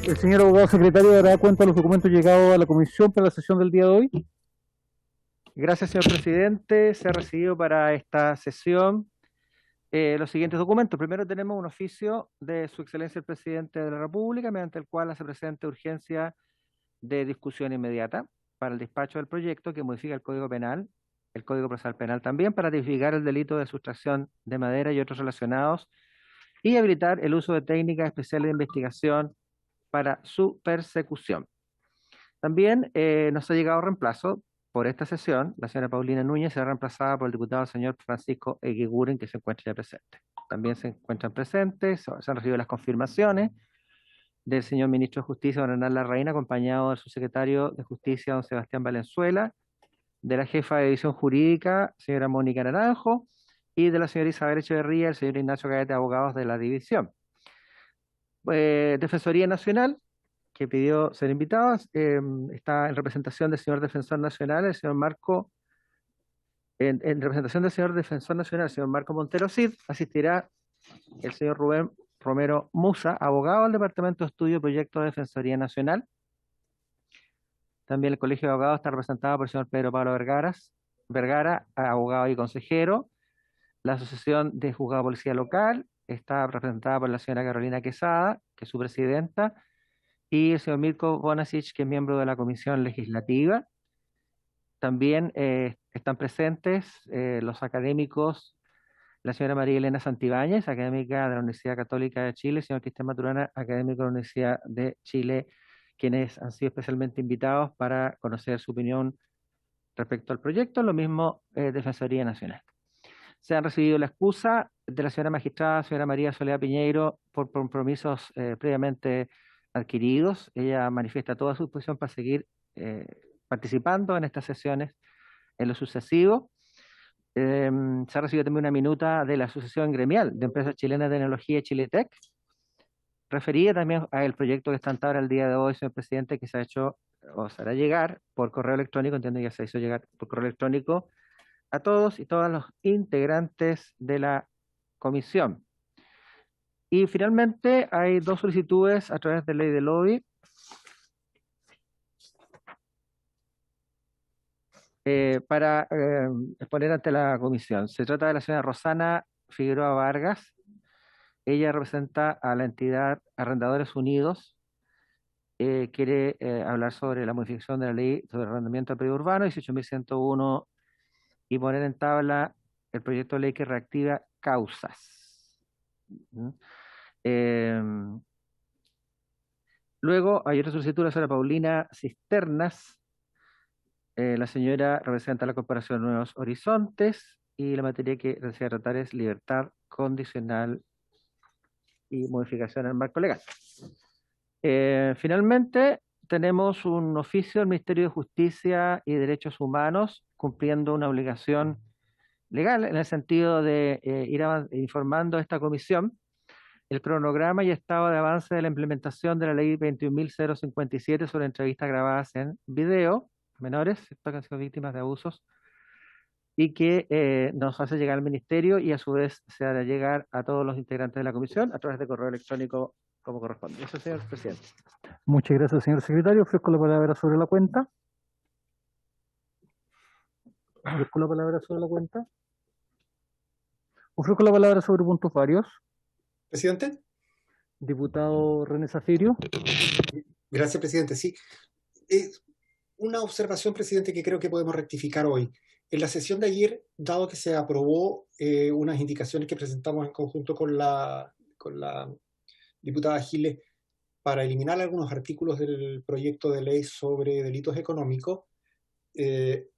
El señor abogado secretario dará cuenta de los documentos llegados a la comisión para la sesión del día de hoy. Gracias, señor presidente. Se ha recibido para esta sesión los siguientes documentos. Primero tenemos un oficio de Su Excelencia el Presidente de la República, mediante el cual hace presente urgencia de discusión inmediata para el despacho del proyecto que modifica el Código Penal, el Código Procesal Penal también, para tipificar el delito de sustracción de madera y otros relacionados y habilitar el uso de técnicas especiales de investigación para su persecución. También nos ha llegado reemplazo por esta sesión. La señora Paulina Núñez será reemplazada por el diputado señor Francisco Eguiguren, que se encuentra ya presente. También se encuentran presentes, se han recibido las confirmaciones del señor ministro de Justicia, don Hernán Larraín, acompañado del subsecretario de Justicia, don Sebastián Valenzuela, de la jefa de división jurídica, señora Mónica Naranjo, y de la señora Isabel Echeverría, el señor Ignacio Caete, abogados de la división. Defensoría Nacional, que pidió ser invitados, está en representación del señor Defensor Nacional, el señor Marco, en representación del señor Defensor Nacional, el señor Marco Montero Cid, asistirá el señor Rubén Romero Musa, abogado del Departamento de Estudio y Proyectos de Defensoría Nacional. También el Colegio de Abogados está representado por el señor Pedro Pablo Vergara, abogado y consejero. La Asociación de Juzgado de Policía Local está representada por la señora Carolina Quesada, que es su presidenta, y el señor Mirko Bonasic, que es miembro de la Comisión Legislativa. También están presentes los académicos, la señora María Elena Santibáñez, académica de la Universidad Católica de Chile, el señor Cristian Maturana, académico de la Universidad de Chile, quienes han sido especialmente invitados para conocer su opinión respecto al proyecto, lo mismo Defensoría Nacional. Se han recibido la excusa de la señora magistrada, señora María Soledad Piñeiro, por compromisos previamente adquiridos. Ella manifiesta toda su disposición para seguir participando en estas sesiones en lo sucesivo. Se ha recibido también una minuta de la Asociación Gremial de Empresas Chilenas de Tecnología, Chiletec, referida también al proyecto que está en tabla el día de hoy, señor presidente, que se ha hecho o se hará llegar por correo electrónico, entiendo que ya se hizo llegar por correo electrónico a todos y todas los integrantes de la comisión. Y finalmente hay dos solicitudes a través de ley de lobby para exponer ante la comisión. Se trata de la señora Rosana Figueroa Vargas. Ella representa a la entidad Arrendadores Unidos. Quiere hablar sobre la modificación de la ley sobre el arrendamiento del predio urbano, 18.101, y poner en tabla el proyecto de ley que reactiva causas. ¿Mm? Eh, Luego hay otra solicitud de la señora Paulina Cisternas. La señora representa la Corporación Nuevos Horizontes y la materia que desea tratar es libertad condicional y modificación del marco legal. Finalmente, tenemos un oficio del Ministerio de Justicia y Derechos Humanos cumpliendo una obligación legal en el sentido de ir informando a esta comisión el cronograma y estado de avance de la implementación de la ley 21.057 sobre entrevistas grabadas en video a menores, ¿cierto?, que han sido víctimas de abusos, y que nos hace llegar al ministerio y a su vez se hará llegar a todos los integrantes de la comisión a través de correo electrónico como corresponde. Eso, señor presidente. Muchas gracias, señor secretario. Ofrezco la palabra sobre la cuenta. Ofrezco la palabra sobre la cuenta. Ofrezco la palabra sobre puntos varios. Presidente. Diputado René Zafirio. Gracias, presidente. Sí, una observación, presidente, que creo que podemos rectificar hoy. En la sesión de ayer, dado que se aprobó unas indicaciones que presentamos en conjunto con la diputada Giles para eliminar algunos artículos del proyecto de ley sobre delitos económicos,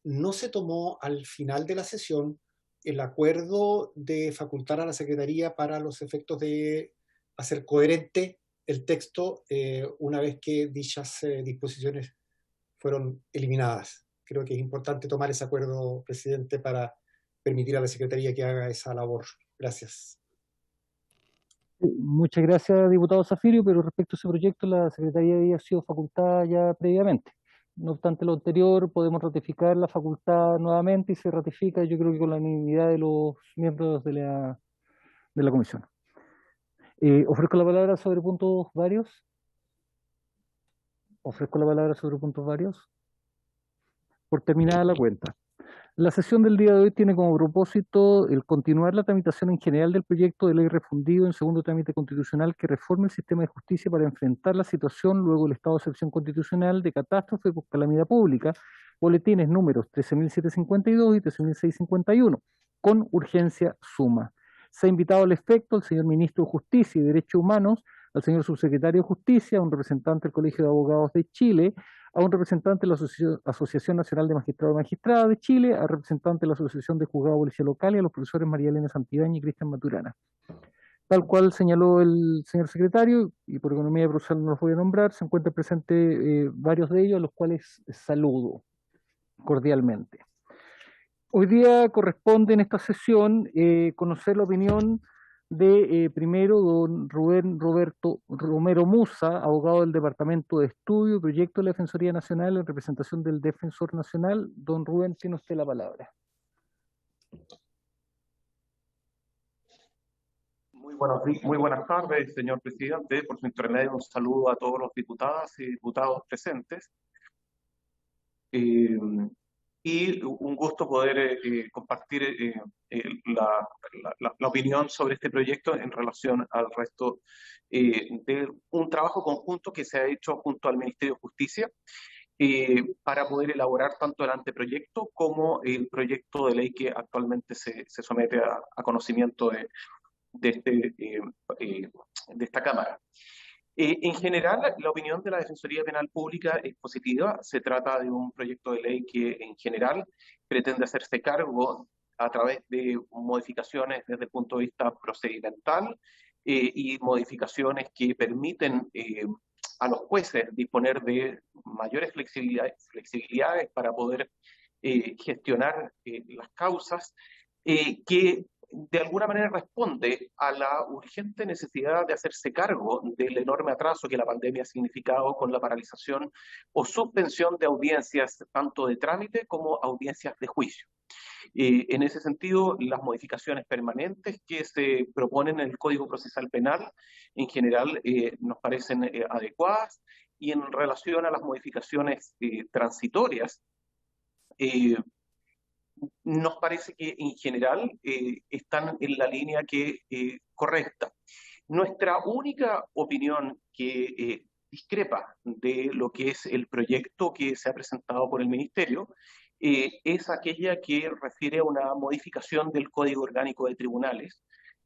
no se tomó al final de la sesión el acuerdo de facultar a la Secretaría para los efectos de hacer coherente el texto una vez que dichas disposiciones fueron eliminadas. Creo que es importante tomar ese acuerdo, presidente, para permitir a la Secretaría que haga esa labor. Gracias. Muchas gracias, diputado Zafirio, pero respecto a ese proyecto, la Secretaría había sido facultada ya previamente. No obstante lo anterior, podemos ratificar la facultad nuevamente y se ratifica, yo creo que con la unanimidad de los miembros de la comisión. Ofrezco la palabra sobre puntos varios. Ofrezco la palabra sobre puntos varios. Por terminada la cuenta. La sesión del día de hoy tiene como propósito el continuar la tramitación en general del proyecto de ley refundido en segundo trámite constitucional que reforme el sistema de justicia para enfrentar la situación luego del estado de excepción constitucional de catástrofe por calamidad pública, boletines números 13.752 y 13.651, con urgencia suma. Se ha invitado al efecto al señor Ministro de Justicia y Derechos Humanos, al señor Subsecretario de Justicia, a un representante del Colegio de Abogados de Chile, a un representante de la Asociación Nacional de Magistrados y Magistradas de Chile, a representante de la Asociación de Juzgados de Policía Local y a los profesores María Elena Santibáñez y Cristian Maturana. Tal cual señaló el señor secretario, y por economía procesal no los voy a nombrar, se encuentran presentes varios de ellos, a los cuales saludo cordialmente. Hoy día corresponde en esta sesión conocer la opinión de primero don Rubén Roberto Romero Musa, abogado del Departamento de Estudio y Proyecto de la Defensoría Nacional en representación del Defensor Nacional. Don Rubén, tiene usted la palabra. Muy buenas tardes, señor presidente. Por su intermedio, un saludo a todos los diputadas y diputados presentes. Y un gusto poder compartir la opinión sobre este proyecto en relación al resto de un trabajo conjunto que se ha hecho junto al Ministerio de Justicia para poder elaborar tanto el anteproyecto como el proyecto de ley que actualmente se somete a conocimiento de esta Cámara. En general, la opinión de la Defensoría Penal Pública es positiva. Se trata de un proyecto de ley que, en general, pretende hacerse cargo a través de modificaciones desde el punto de vista procedimental y modificaciones que permiten a los jueces disponer de mayores flexibilidades para poder gestionar las causas que de alguna manera responde a la urgente necesidad de hacerse cargo del enorme atraso que la pandemia ha significado con la paralización o suspensión de audiencias tanto de trámite como audiencias de juicio. En ese sentido, las modificaciones permanentes que se proponen en el Código Procesal Penal en general nos parecen adecuadas, y en relación a las modificaciones transitorias, nos parece que en general están en la línea correcta. Nuestra única opinión que discrepa de lo que es el proyecto que se ha presentado por el Ministerio es aquella que refiere a una modificación del Código Orgánico de Tribunales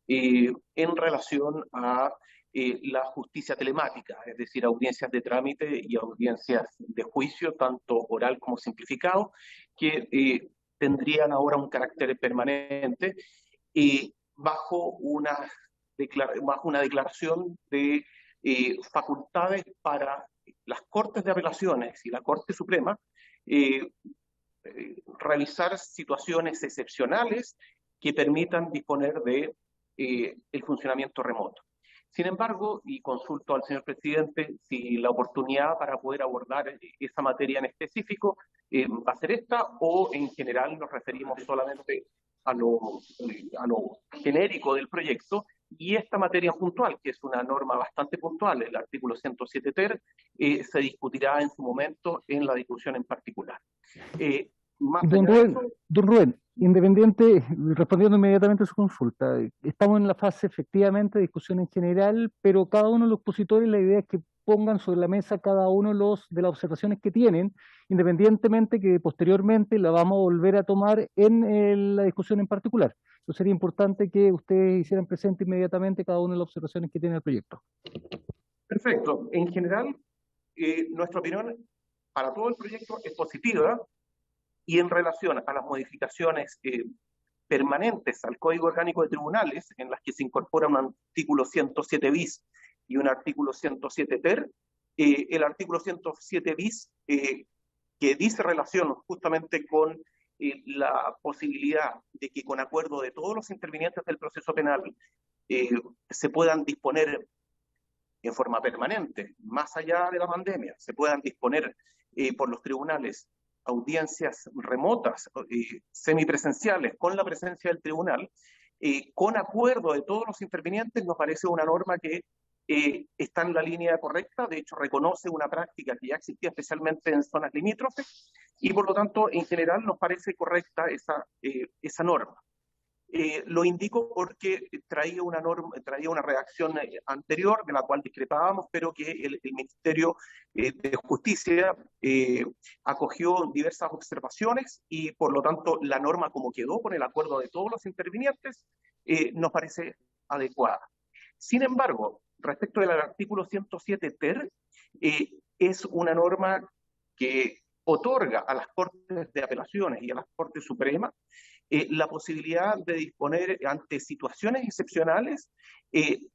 en relación a la justicia telemática, es decir, audiencias de trámite y audiencias de juicio, tanto oral como simplificado, que tendrían ahora un carácter permanente bajo una declaración de facultades para las Cortes de Apelaciones y la Corte Suprema revisar situaciones excepcionales que permitan disponer de el funcionamiento remoto. Sin embargo, y consulto al señor presidente si la oportunidad para poder abordar esa materia en específico va a ser esta, o en general nos referimos solamente a lo genérico del proyecto, y esta materia puntual, que es una norma bastante puntual, el artículo 107 ter, se discutirá en su momento en la discusión en particular. Don Rubén, independiente, respondiendo inmediatamente a su consulta, estamos en la fase efectivamente de discusión en general, pero cada uno de los expositores, la idea es que pongan sobre la mesa cada uno de las observaciones que tienen, independientemente que posteriormente la vamos a volver a tomar en la discusión en particular. Entonces sería importante que ustedes hicieran presente inmediatamente cada una de las observaciones que tiene el proyecto. Perfecto. En general, nuestra opinión para todo el proyecto es positiva, y en relación a las modificaciones permanentes al Código Orgánico de Tribunales, en las que se incorpora un artículo 107 bis y un artículo 107 ter, el artículo 107 bis que dice relación justamente con la posibilidad de que con acuerdo de todos los intervinientes del proceso penal se puedan disponer en forma permanente, más allá de la pandemia, se puedan disponer por los tribunales audiencias remotas, semipresenciales, con la presencia del tribunal, con acuerdo de todos los intervinientes, nos parece una norma que está en la línea correcta, de hecho reconoce una práctica que ya existía especialmente en zonas limítrofes, y por lo tanto en general nos parece correcta esa norma. Lo indico porque traía una redacción anterior de la cual discrepábamos, pero que el Ministerio de Justicia acogió diversas observaciones y por lo tanto la norma como quedó con el acuerdo de todos los intervinientes nos parece adecuada. Sin embargo, respecto del artículo 107 ter, es una norma que otorga a las Cortes de Apelaciones y a las Cortes Supremas la posibilidad de disponer ante situaciones excepcionales,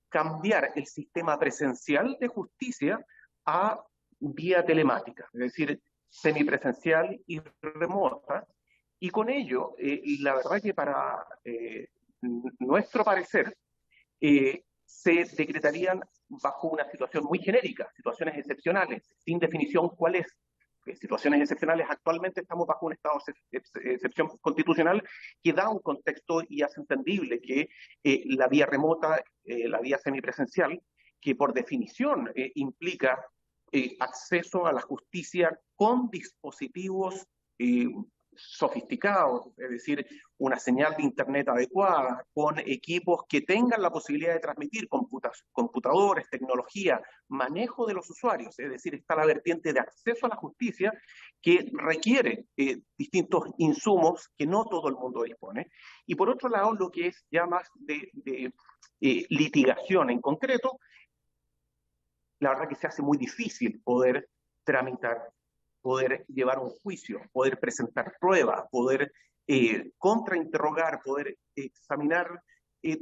cambiar el sistema presencial de justicia a vía telemática, es decir, semipresencial y remota, y con ello, la verdad que para nuestro parecer, se decretarían bajo una situación muy genérica, situaciones excepcionales, sin definición cuál es. Situaciones excepcionales, actualmente estamos bajo un estado de excepción constitucional que da un contexto y hace entendible que la vía remota, la vía semipresencial, que por definición implica acceso a la justicia con dispositivos sofisticados, es decir, una señal de internet adecuada, con equipos que tengan la posibilidad de transmitir computadores, tecnología, manejo de los usuarios, es decir, está la vertiente de acceso a la justicia que requiere distintos insumos que no todo el mundo dispone. Y por otro lado, lo que es ya más de litigación en concreto, la verdad que se hace muy difícil poder tramitar, poder llevar un juicio, poder presentar pruebas, poder contrainterrogar, poder examinar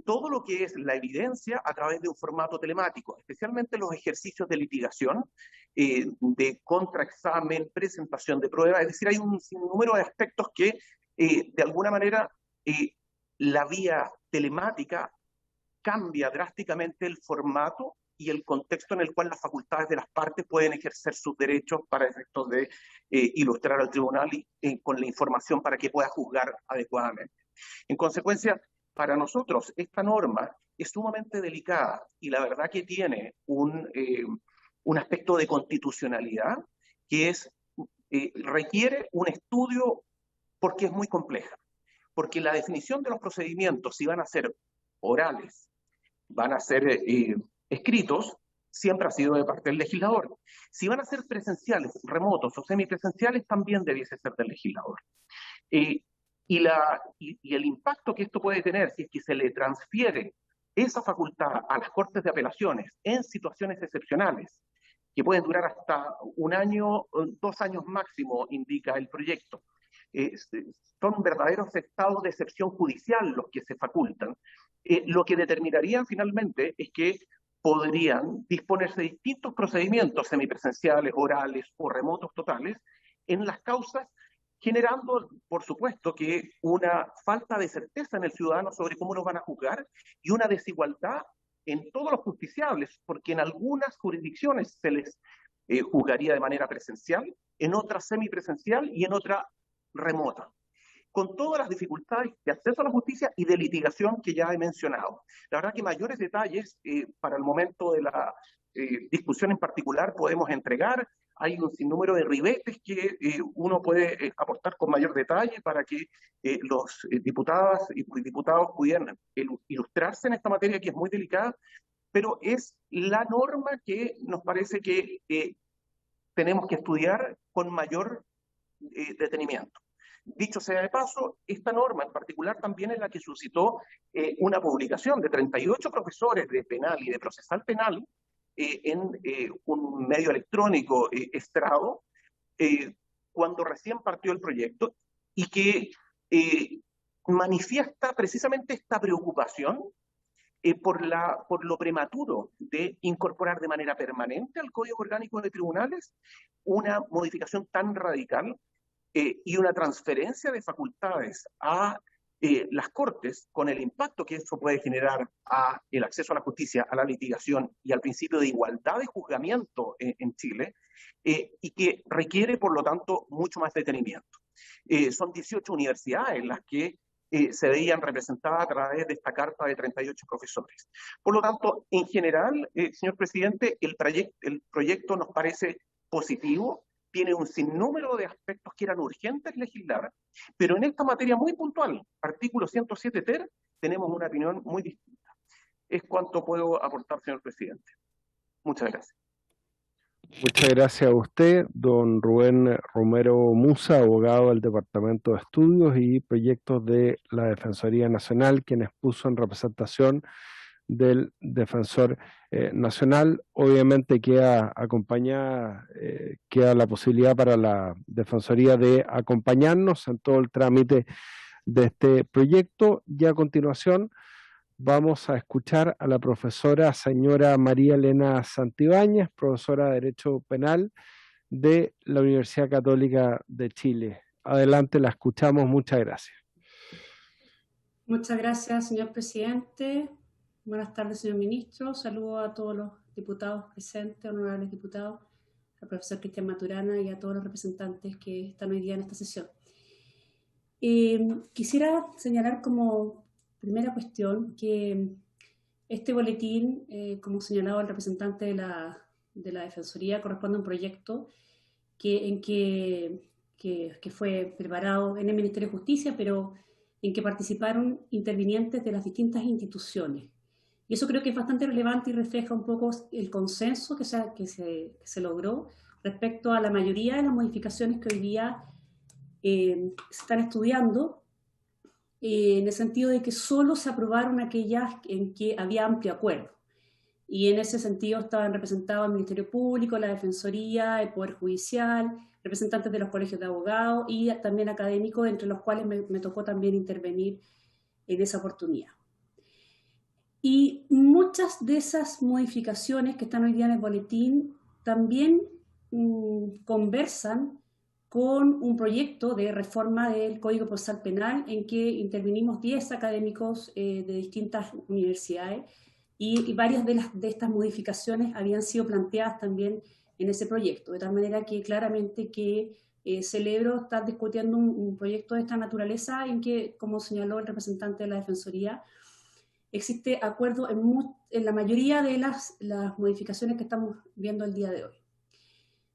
todo lo que es la evidencia a través de un formato telemático, especialmente los ejercicios de litigación, de contraexamen, presentación de pruebas, es decir, hay un sinnúmero de aspectos que de alguna manera la vía telemática cambia drásticamente el formato y el contexto en el cual las facultades de las partes pueden ejercer sus derechos para efectos de ilustrar al tribunal con la información para que pueda juzgar adecuadamente. En consecuencia, para nosotros esta norma es sumamente delicada y la verdad que tiene un aspecto de constitucionalidad que requiere un estudio porque es muy compleja. Porque la definición de los procedimientos, si van a ser orales, van a ser escritos, siempre ha sido de parte del legislador. Si van a ser presenciales, remotos o semipresenciales, también debiese ser del legislador. Y el impacto que esto puede tener si es que se le transfiere esa facultad a las Cortes de Apelaciones en situaciones excepcionales, que pueden durar hasta 1 año, 2 años máximo, indica el proyecto. Son verdaderos estados de excepción judicial los que se facultan. Lo que determinarían finalmente es que podrían disponerse de distintos procedimientos semipresenciales, orales o remotos totales en las causas, generando, por supuesto, que una falta de certeza en el ciudadano sobre cómo los van a juzgar y una desigualdad en todos los justiciables, porque en algunas jurisdicciones se les juzgaría de manera presencial, en otras semipresencial y en otra remota, con todas las dificultades de acceso a la justicia y de litigación que ya he mencionado. La verdad que mayores detalles para el momento de la discusión en particular podemos entregar. Hay un sinnúmero de ribetes que uno puede aportar con mayor detalle para que los diputadas y diputados pudieran ilustrarse en esta materia que es muy delicada, pero es la norma que nos parece que tenemos que estudiar con mayor detenimiento. Dicho sea de paso, esta norma en particular también es la que suscitó una publicación de 38 profesores de penal y de procesal penal en un medio electrónico Estrado, cuando recién partió el proyecto, y que manifiesta precisamente esta preocupación por lo prematuro de incorporar de manera permanente al Código Orgánico de Tribunales una modificación tan radical y una transferencia de facultades a las Cortes, con el impacto que eso puede generar a el acceso a la justicia, a la litigación y al principio de igualdad de juzgamiento en Chile, y que requiere, por lo tanto, mucho más detenimiento. Son 18 universidades las que se veían representadas a través de esta carta de 38 profesores. Por lo tanto, en general, señor presidente, el proyecto nos parece positivo, tiene un sinnúmero de aspectos que eran urgentes legislar, pero en esta materia muy puntual, artículo 107 ter, tenemos una opinión muy distinta. Es cuanto puedo aportar, señor presidente. Muchas gracias. Muchas gracias a usted, don Rubén Romero Musa, abogado del Departamento de Estudios y Proyectos de la Defensoría Nacional, quien expuso en representación del Defensor Nacional. Obviamente queda la posibilidad para la Defensoría de acompañarnos en todo el trámite de este proyecto, y a continuación vamos a escuchar a la profesora señora María Elena Santibáñez, profesora de Derecho Penal de la Universidad Católica de Chile. Adelante, la escuchamos. Muchas gracias. Muchas gracias, señor presidente. Buenas tardes, señor ministro. Saludo a todos los diputados presentes, honorables diputados, al profesor Cristian Maturana y a todos los representantes que están hoy día en esta sesión. Quisiera señalar como primera cuestión que este boletín, como señalaba el representante de la Defensoría, corresponde a un proyecto que fue preparado en el Ministerio de Justicia, pero en que participaron intervinientes de las distintas instituciones. Y eso creo que es bastante relevante y refleja un poco el consenso que se logró respecto a la mayoría de las modificaciones que hoy día se están estudiando, en el sentido de que solo se aprobaron aquellas en que había amplio acuerdo. Y en ese sentido estaban representados el Ministerio Público, la Defensoría, el Poder Judicial, representantes de los colegios de abogados y también académicos, entre los cuales me tocó también intervenir en esa oportunidad. Y muchas de esas modificaciones que están hoy día en el boletín también conversan con un proyecto de reforma del Código Procesal Penal en que intervinimos 10 académicos de distintas universidades y varias de estas modificaciones habían sido planteadas también en ese proyecto, de tal manera que claramente que celebro estar discutiendo un proyecto de esta naturaleza en que, como señaló el representante de la Defensoría, existe acuerdo en la mayoría de las modificaciones que estamos viendo el día de hoy.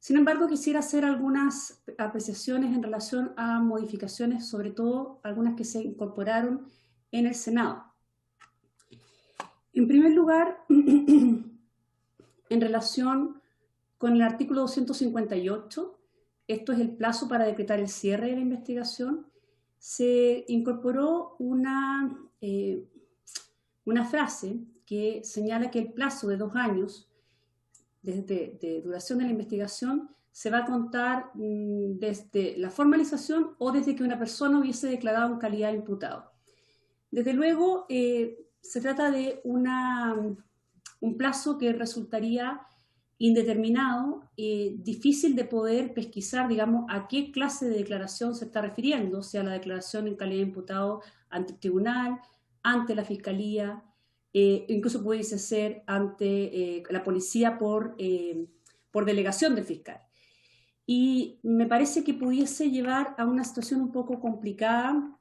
Sin embargo, quisiera hacer algunas apreciaciones en relación a modificaciones, sobre todo algunas que se incorporaron en el Senado. En primer lugar, en relación con el artículo 258, esto es el plazo para decretar el cierre de la investigación, se incorporó una frase que señala que el plazo de 2 años de duración de la investigación se va a contar desde la formalización o desde que una persona hubiese declarado en calidad de imputado. Desde luego, se trata de un plazo que resultaría indeterminado, difícil de poder pesquisar, digamos, a qué clase de declaración se está refiriendo, sea la declaración en calidad de imputado ante el tribunal, ante la fiscalía, incluso pudiese ser ante la policía por delegación del fiscal. Y me parece que pudiese llevar a una situación un poco complicada,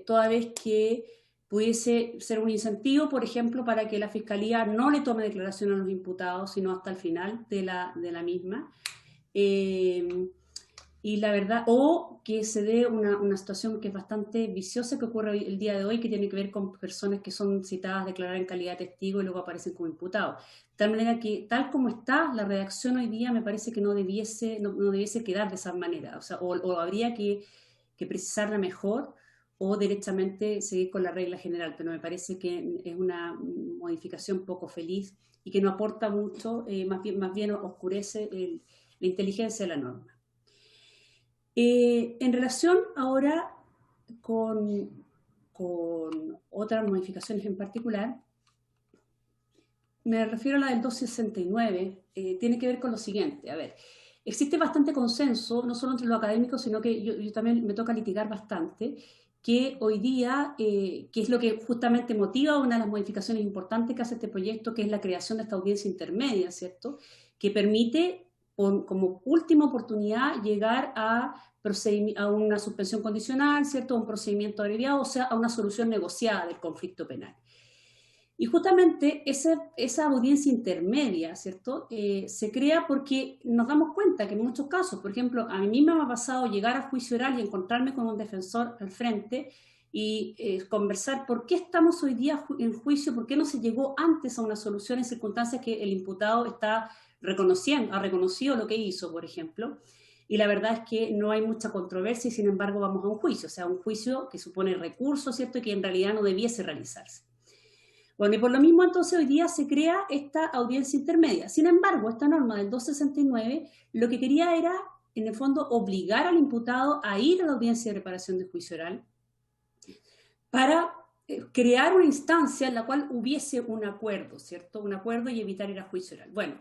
toda vez que pudiese ser un incentivo, por ejemplo, para que la fiscalía no le tome declaración a los imputados, sino hasta el final de la misma. Y la verdad, o que se dé una situación que es bastante viciosa que ocurre el día de hoy, que tiene que ver con personas que son citadas a declarar en calidad de testigo y luego aparecen como imputados. De tal manera que, tal como está la redacción hoy día, me parece que no debiese quedar de esa manera. O sea, o habría que precisarla mejor, o derechamente seguir con la regla general, pero me parece que es una modificación poco feliz y que no aporta mucho, más bien oscurece la inteligencia de la norma. En relación ahora con otras modificaciones en particular, me refiero a la del 269, tiene que ver con lo siguiente. A ver, existe bastante consenso, no solo entre los académicos, sino que yo también me toca litigar bastante, que hoy día, que es lo que justamente motiva una de las modificaciones importantes que hace este proyecto, que es la creación de esta audiencia intermedia, ¿cierto?, que permite como última oportunidad llegar a una suspensión condicional, ¿cierto? A un procedimiento abreviado, o sea, a una solución negociada del conflicto penal. Y justamente esa audiencia intermedia, ¿cierto? Se crea porque nos damos cuenta que en muchos casos, por ejemplo, a mí misma me ha pasado llegar a juicio oral y encontrarme con un defensor al frente y conversar por qué estamos hoy día en juicio, por qué no se llegó antes a una solución en circunstancias que el imputado ha reconocido lo que hizo, por ejemplo. Y la verdad es que no hay mucha controversia y sin embargo vamos a un juicio, o sea, un juicio que supone recurso, ¿cierto? Y que en realidad no debiese realizarse. Bueno, y por lo mismo entonces hoy día se crea esta audiencia intermedia. Sin embargo, esta norma del 269 lo que quería era, en el fondo, obligar al imputado a ir a la audiencia de reparación de juicio oral para crear una instancia en la cual hubiese un acuerdo, ¿cierto? Un acuerdo y evitar ir a juicio oral. Bueno,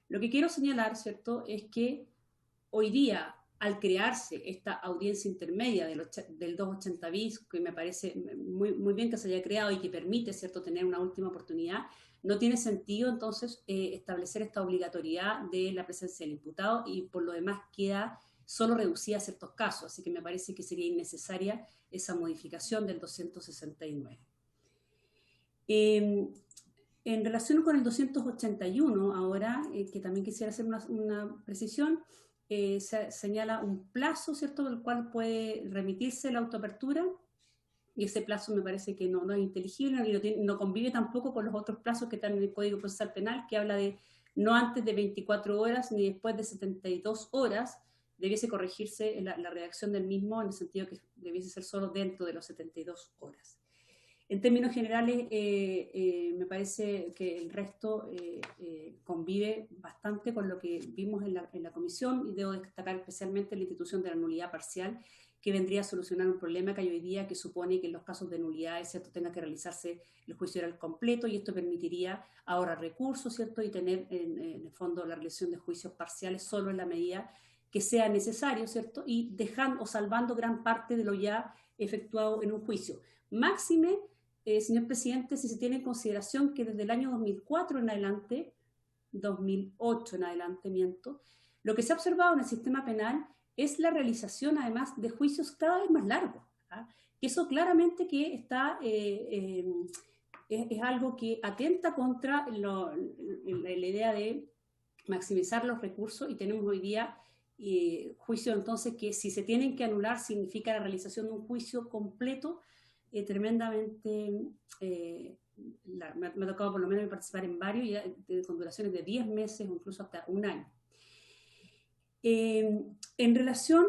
lo que quiero señalar, ¿cierto?, es que hoy día, al crearse esta audiencia intermedia del 280 bis, que me parece muy, muy bien que se haya creado y que permite, ¿cierto?, tener una última oportunidad, no tiene sentido entonces establecer esta obligatoriedad de la presencia del imputado y por lo demás queda solo reducida a ciertos casos, así que me parece que sería innecesaria esa modificación del 269. En relación con el 281 ahora, que también quisiera hacer una precisión, se señala un plazo, ¿cierto?, del cual puede remitirse la autoapertura, y ese plazo me parece que no es inteligible y no convive tampoco con los otros plazos que están en el Código Procesal Penal, que habla de no antes de 24 horas ni después de 72 horas, debiese corregirse la redacción del mismo en el sentido que debiese ser solo dentro de los 72 horas. En términos generales, me parece que el resto convive bastante con lo que vimos en la comisión y debo destacar especialmente la institución de la nulidad parcial, que vendría a solucionar un problema que hay hoy día que supone que en los casos de nulidades, ¿cierto?, tenga que realizarse el juicio oral completo y esto permitiría ahorrar recursos, ¿cierto?, y tener en el fondo la realización de juicios parciales solo en la medida que sea necesario, ¿cierto?, y dejando o salvando gran parte de lo ya efectuado en un juicio. Máxime, señor presidente, si se tiene en consideración que desde el año 2004 en adelante, 2008 en adelante, lo que se ha observado en el sistema penal es la realización, además, de juicios cada vez más largos. Eso claramente que está, es algo que atenta contra la idea de maximizar los recursos y tenemos hoy día juicios entonces que si se tienen que anular significa la realización de un juicio completo tremendamente, me ha tocado por lo menos participar en varios con duraciones de 10 meses o incluso hasta un año. En relación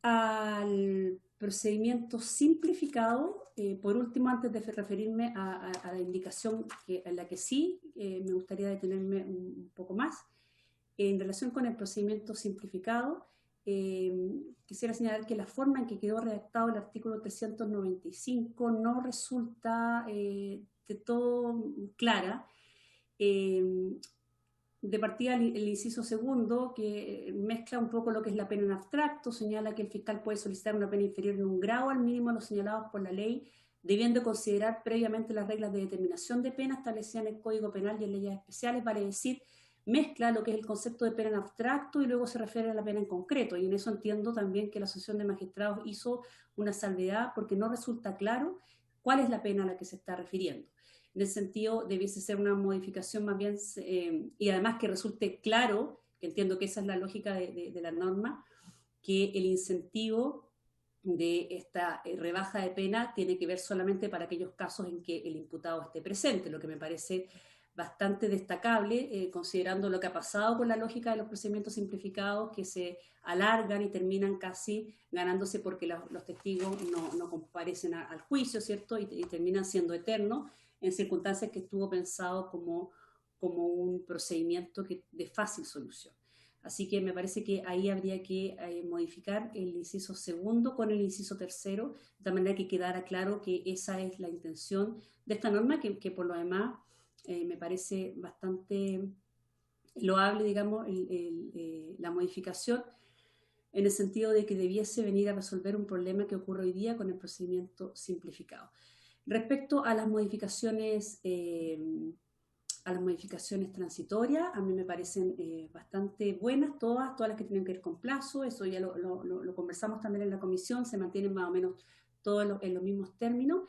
al procedimiento simplificado, por último, antes de referirme a la indicación en la que sí me gustaría detenerme un poco más, en relación con el procedimiento simplificado, quisiera señalar que la forma en que quedó redactado el artículo 395 no resulta de todo clara. De partida el inciso segundo, que mezcla un poco lo que es la pena en abstracto, señala que el fiscal puede solicitar una pena inferior en un grado al mínimo a los señalados por la ley, debiendo considerar previamente las reglas de determinación de pena establecidas en el Código Penal y en leyes especiales, vale decir, mezcla lo que es el concepto de pena en abstracto y luego se refiere a la pena en concreto. Y en eso entiendo también que la Asociación de Magistrados hizo una salvedad porque no resulta claro cuál es la pena a la que se está refiriendo. En ese sentido, debiese ser una modificación más bien, y además que resulte claro, que entiendo que esa es la lógica de la norma, que el incentivo de esta rebaja de pena tiene que ver solamente para aquellos casos en que el imputado esté presente, lo que me parece bastante destacable, considerando lo que ha pasado con la lógica de los procedimientos simplificados que se alargan y terminan casi ganándose porque los testigos no comparecen al juicio, ¿cierto? Y terminan siendo eternos en circunstancias que estuvo pensado como un procedimiento de fácil solución. Así que me parece que ahí habría que modificar el inciso segundo con el inciso tercero, de manera que quedara claro que esa es la intención de esta norma, que por lo demás me parece bastante loable, digamos, la modificación, en el sentido de que debiese venir a resolver un problema que ocurre hoy día con el procedimiento simplificado. Respecto a las modificaciones las modificaciones transitorias. A mí me parecen bastante buenas todas las que tienen que ver con plazo. Eso ya lo conversamos también en la comisión, se mantienen más o menos todos en los mismos términos.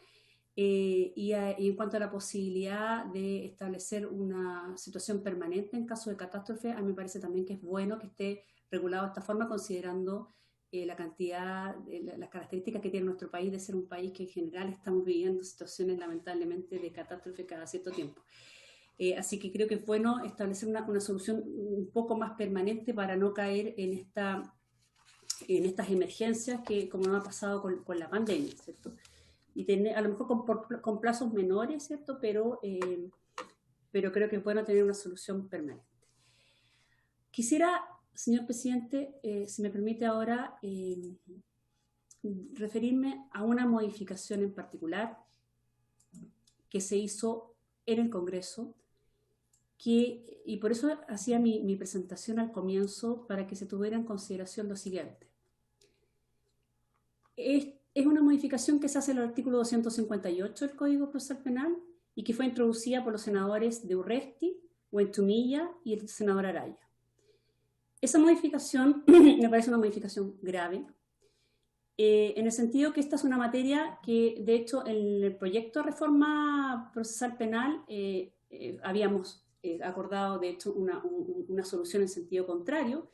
Y en cuanto a la posibilidad de establecer una situación permanente en caso de catástrofe, a mí me parece también que es bueno que esté regulado de esta forma, considerando la cantidad, las características que tiene nuestro país de ser un país que en general estamos viviendo situaciones lamentablemente de catástrofe cada cierto tiempo. Así que creo que es bueno establecer una solución un poco más permanente para no caer en estas emergencias que, como nos ha pasado con la pandemia, ¿cierto? Y tener, a lo mejor con plazos menores, ¿cierto? Pero creo que es bueno tener una solución permanente. Quisiera, señor presidente, si me permite ahora, referirme a una modificación en particular que se hizo en el Congreso, y por eso hacía mi presentación al comienzo, para que se tuviera en consideración lo siguiente. Es una modificación que se hace en el artículo 258 del Código Procesal Penal y que fue introducida por los senadores de Urresti, Wentumilla y el senador Araya. Esa modificación me parece una modificación grave, en el sentido que esta es una materia que, de hecho, en el proyecto de reforma procesal penal habíamos acordado, de hecho, una solución en sentido contrario.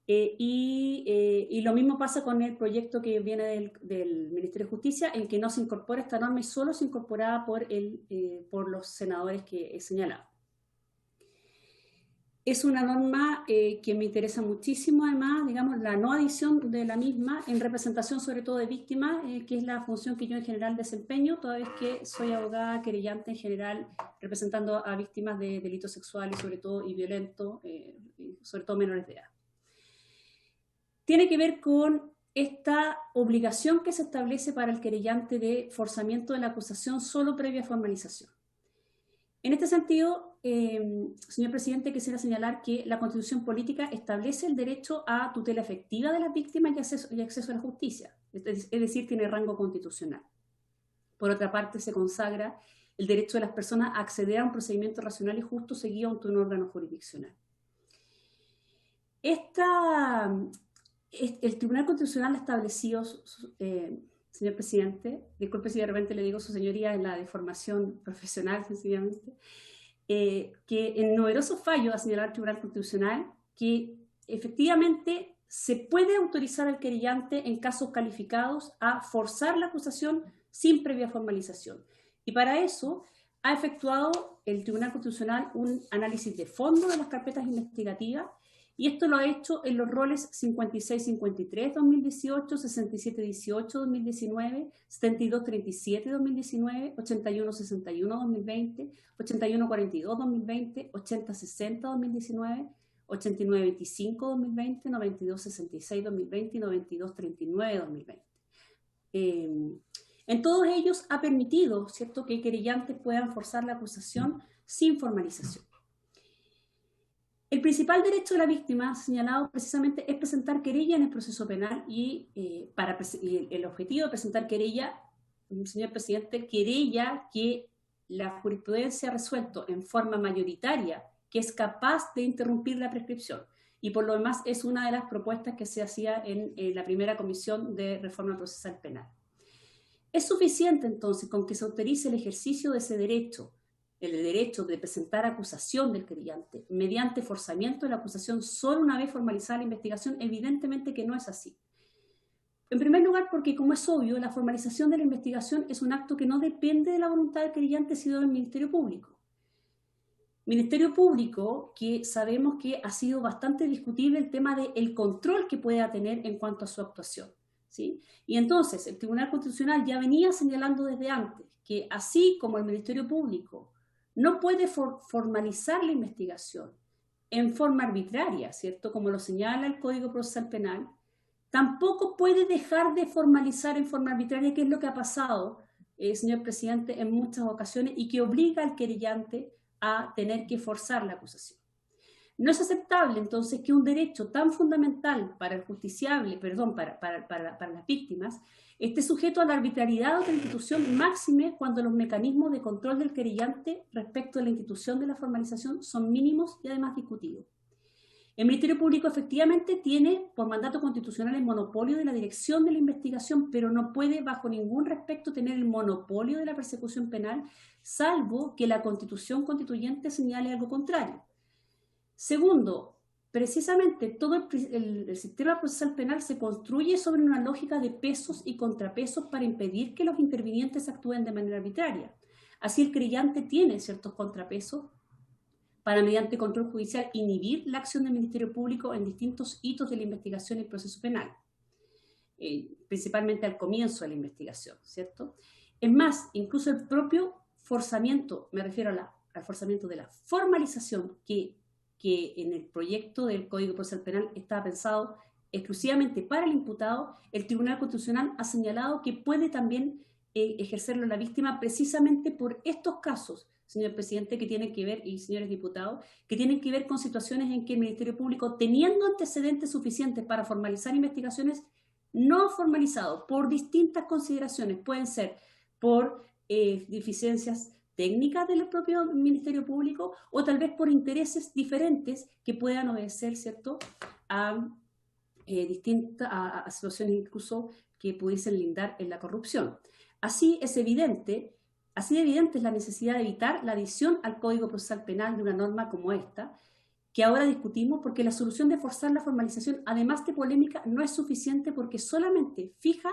Y lo mismo pasa con el proyecto que viene del Ministerio de Justicia, en que no se incorpora esta norma y solo se incorporaba por los senadores que he señalado. Es una norma que me interesa muchísimo, además, digamos, la no adición de la misma en representación sobre todo de víctimas, que es la función que yo en general desempeño, toda vez que soy abogada querellante en general, representando a víctimas de delitos sexuales, sobre todo, y violentos, sobre todo menores de edad. Tiene que ver con esta obligación que se establece para el querellante de forzamiento de la acusación solo previa formalización. En este sentido, señor presidente, quisiera señalar que la Constitución Política establece el derecho a tutela efectiva de las víctimas y acceso a la justicia, es decir, tiene rango constitucional. Por otra parte, se consagra el derecho de las personas a acceder a un procedimiento racional y justo seguido ante un órgano jurisdiccional. El Tribunal Constitucional ha establecido, señor presidente, disculpe si de repente le digo su señoría, en la de formación profesional, sencillamente, que en numerosos fallos ha señalado el Tribunal Constitucional que efectivamente se puede autorizar al querellante en casos calificados a forzar la acusación sin previa formalización. Y para eso ha efectuado el Tribunal Constitucional un análisis de fondo de las carpetas investigativas, y esto lo ha hecho en los roles 56-53 2018, 67-18 2019, 72-37 2019, 81-61 2020, 81-42 2020, 80-60 2019, 89-25 2020, 92-66 2020 y 92-39 2020. En todos ellos ha permitido, ¿cierto?, que querellantes puedan forzar la acusación sin formalización. El principal derecho de la víctima, señalado precisamente, es presentar querella en el proceso penal y el objetivo de presentar querella, señor presidente, querella que la jurisprudencia ha resuelto en forma mayoritaria, que es capaz de interrumpir la prescripción. Y por lo demás es una de las propuestas que se hacía en la primera comisión de reforma procesal penal. Es suficiente entonces con que se autorice el ejercicio de ese derecho, el derecho de presentar acusación del querellante mediante forzamiento de la acusación solo una vez formalizada la investigación. Evidentemente que no es así. En primer lugar, porque, como es obvio, la formalización de la investigación es un acto que no depende de la voluntad del querellante, sino del Ministerio Público. Ministerio Público que sabemos que ha sido bastante discutible el tema del control que pueda tener en cuanto a su actuación, ¿sí? Y entonces el Tribunal Constitucional ya venía señalando desde antes que, así como el Ministerio Público no puede formalizar la investigación en forma arbitraria, ¿cierto?, como lo señala el Código Procesal Penal, tampoco puede dejar de formalizar en forma arbitraria, que es lo que ha pasado, señor presidente, en muchas ocasiones, y que obliga al querellante a tener que forzar la acusación. No es aceptable, entonces, que un derecho tan fundamental para el justiciable, perdón, para las víctimas, esté sujeto a la arbitrariedad de otra institución, máxime cuando los mecanismos de control del querellante respecto a la institución de la formalización son mínimos y además discutidos. El Ministerio Público efectivamente tiene por mandato constitucional el monopolio de la dirección de la investigación, pero no puede bajo ningún respecto tener el monopolio de la persecución penal, salvo que la Constitución constituyente señale algo contrario. Segundo, precisamente todo el sistema procesal penal se construye sobre una lógica de pesos y contrapesos para impedir que los intervinientes actúen de manera arbitraria. Así el querellante tiene ciertos contrapesos para, mediante control judicial, inhibir la acción del Ministerio Público en distintos hitos de la investigación y el proceso penal, principalmente al comienzo de la investigación, ¿cierto? Es más, incluso el propio forzamiento, me refiero al forzamiento de la formalización que en el proyecto del Código Procesal Penal estaba pensado exclusivamente para el imputado, el Tribunal Constitucional ha señalado que puede también ejercerlo la víctima precisamente por estos casos, señor presidente, que tienen que ver, y señores diputados, que tienen que ver con situaciones en que el Ministerio Público, teniendo antecedentes suficientes para formalizar investigaciones, no formalizado por distintas consideraciones, pueden ser por deficiencias técnicas del propio Ministerio Público o tal vez por intereses diferentes que puedan obedecer, ¿cierto?, a situaciones incluso que pudiesen lindar en la corrupción. Así de evidente es la necesidad de evitar la adición al Código Procesal Penal de una norma como esta, que ahora discutimos, porque la solución de forzar la formalización, además de polémica, no es suficiente porque solamente fija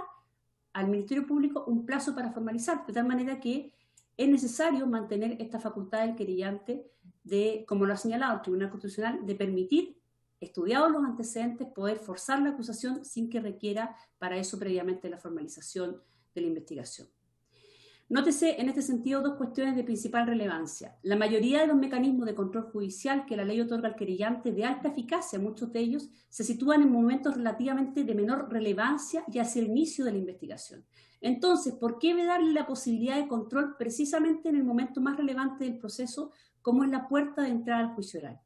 al Ministerio Público un plazo para formalizar, de tal manera que es necesario mantener esta facultad del querellante de, como lo ha señalado el Tribunal Constitucional, de permitir, estudiados los antecedentes, poder forzar la acusación sin que requiera para eso previamente la formalización de la investigación. Nótese en este sentido dos cuestiones de principal relevancia. La mayoría de los mecanismos de control judicial que la ley otorga al querellante de alta eficacia, muchos de ellos, se sitúan en momentos relativamente de menor relevancia y hacia el inicio de la investigación. Entonces, ¿por qué darle la posibilidad de control precisamente en el momento más relevante del proceso, como es la puerta de entrada al juicio oral?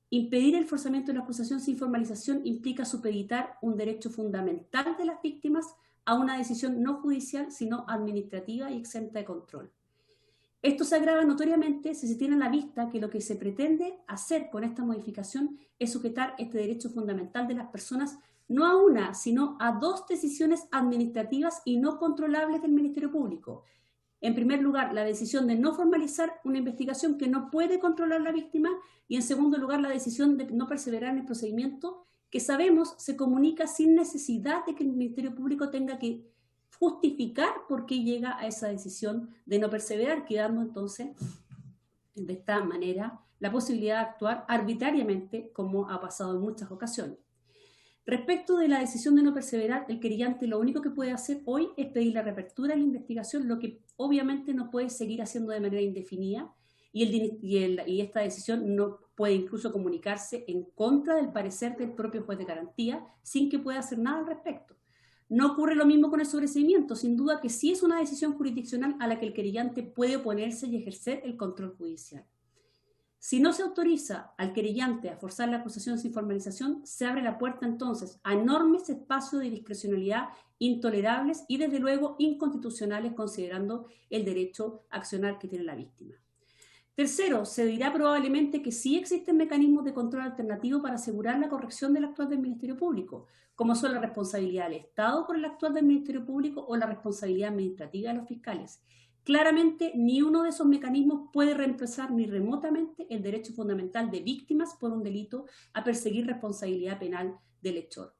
Impedir el forzamiento de la acusación sin formalización implica supeditar un derecho fundamental de las víctimas a una decisión no judicial, sino administrativa y exenta de control. Esto se agrava notoriamente si se tiene a la vista que lo que se pretende hacer con esta modificación es sujetar este derecho fundamental de las personas no a una, sino a dos decisiones administrativas y no controlables del Ministerio Público. En primer lugar, la decisión de no formalizar una investigación que no puede controlar la víctima, y en segundo lugar, la decisión de no perseverar en el procedimiento que sabemos se comunica sin necesidad de que el Ministerio Público tenga que justificar por qué llega a esa decisión de no perseverar, quedando entonces de esta manera la posibilidad de actuar arbitrariamente, como ha pasado en muchas ocasiones. Respecto de la decisión de no perseverar, el querellante lo único que puede hacer hoy es pedir la reapertura de la investigación, lo que obviamente no puede seguir haciendo de manera indefinida, y esta decisión no puede incluso comunicarse en contra del parecer del propio juez de garantía sin que pueda hacer nada al respecto. No ocurre lo mismo con el sobreseimiento, sin duda que sí es una decisión jurisdiccional a la que el querellante puede oponerse y ejercer el control judicial. Si no se autoriza al querellante a forzar la acusación sin formalización, se abre la puerta entonces a enormes espacios de discrecionalidad intolerables y desde luego inconstitucionales, considerando el derecho a accionar que tiene la víctima. Tercero, se dirá probablemente que sí existen mecanismos de control alternativo para asegurar la corrección del actuar del Ministerio Público, como son la responsabilidad del Estado por el actuar del Ministerio Público o la responsabilidad administrativa de los fiscales. Claramente, ni uno de esos mecanismos puede reemplazar ni remotamente el derecho fundamental de víctimas por un delito a perseguir responsabilidad penal del hechor.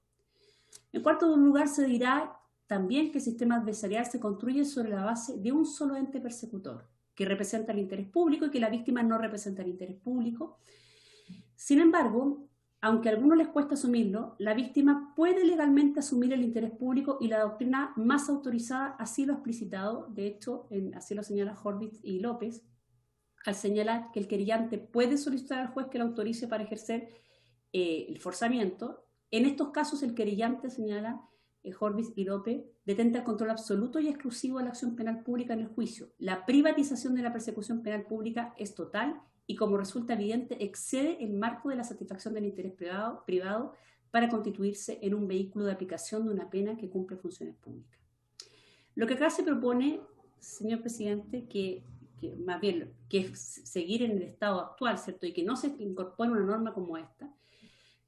En cuarto lugar, se dirá también que el sistema adversarial se construye sobre la base de un solo ente persecutor, que representa el interés público y que la víctima no representa el interés público. Sin embargo, aunque a algunos les cuesta asumirlo, la víctima puede legalmente asumir el interés público y la doctrina más autorizada así lo ha explicitado. De hecho, así lo señala Horvitz y López, al señalar que el querellante puede solicitar al juez que lo autorice para ejercer el forzamiento. En estos casos, el querellante, señala Horvitz y López, detenta el control absoluto y exclusivo de la acción penal pública en el juicio. La privatización de la persecución penal pública es total y, como resulta evidente, excede el marco de la satisfacción del interés privado para constituirse en un vehículo de aplicación de una pena que cumple funciones públicas. Lo que acá se propone, señor presidente, que más bien que es seguir en el estado actual, ¿cierto? Y que no se incorpore una norma como esta,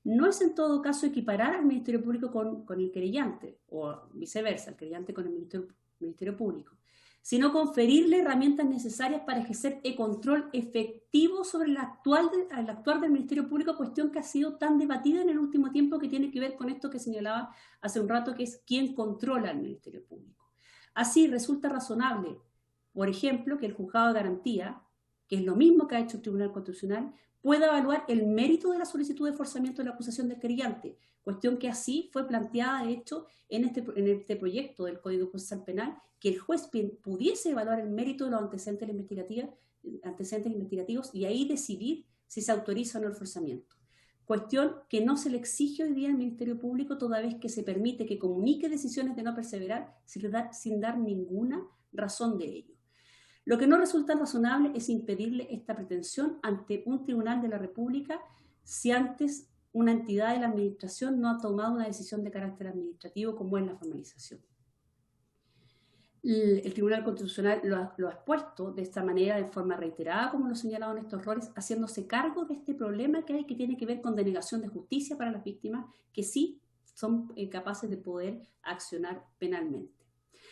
no es en todo caso equiparar al Ministerio Público con el querellante, o viceversa, el querellante con el Ministerio Público, sino conferirle herramientas necesarias para ejercer el control efectivo sobre el actuar del Ministerio Público, cuestión que ha sido tan debatida en el último tiempo, que tiene que ver con esto que señalaba hace un rato, que es quién controla al Ministerio Público. Así resulta razonable, por ejemplo, que el juzgado de garantía, que es lo mismo que ha hecho el Tribunal Constitucional, pueda evaluar el mérito de la solicitud de forzamiento de la acusación del querellante, cuestión que así fue planteada, de hecho, en este proyecto del Código Procesal Penal, que el juez pudiese evaluar el mérito de los antecedentes investigativos y ahí decidir si se autoriza o no el forzamiento. Cuestión que no se le exige hoy día al Ministerio Público, toda vez que se permite que comunique decisiones de no perseverar sin dar ninguna razón de ello. Lo que no resulta razonable es impedirle esta pretensión ante un tribunal de la República si antes una entidad de la administración no ha tomado una decisión de carácter administrativo, como es la formalización. El Tribunal Constitucional lo ha expuesto de esta manera, de forma reiterada, como lo señalado en estos errores, haciéndose cargo de este problema que hay, que tiene que ver con denegación de justicia para las víctimas, que sí son capaces de poder accionar penalmente.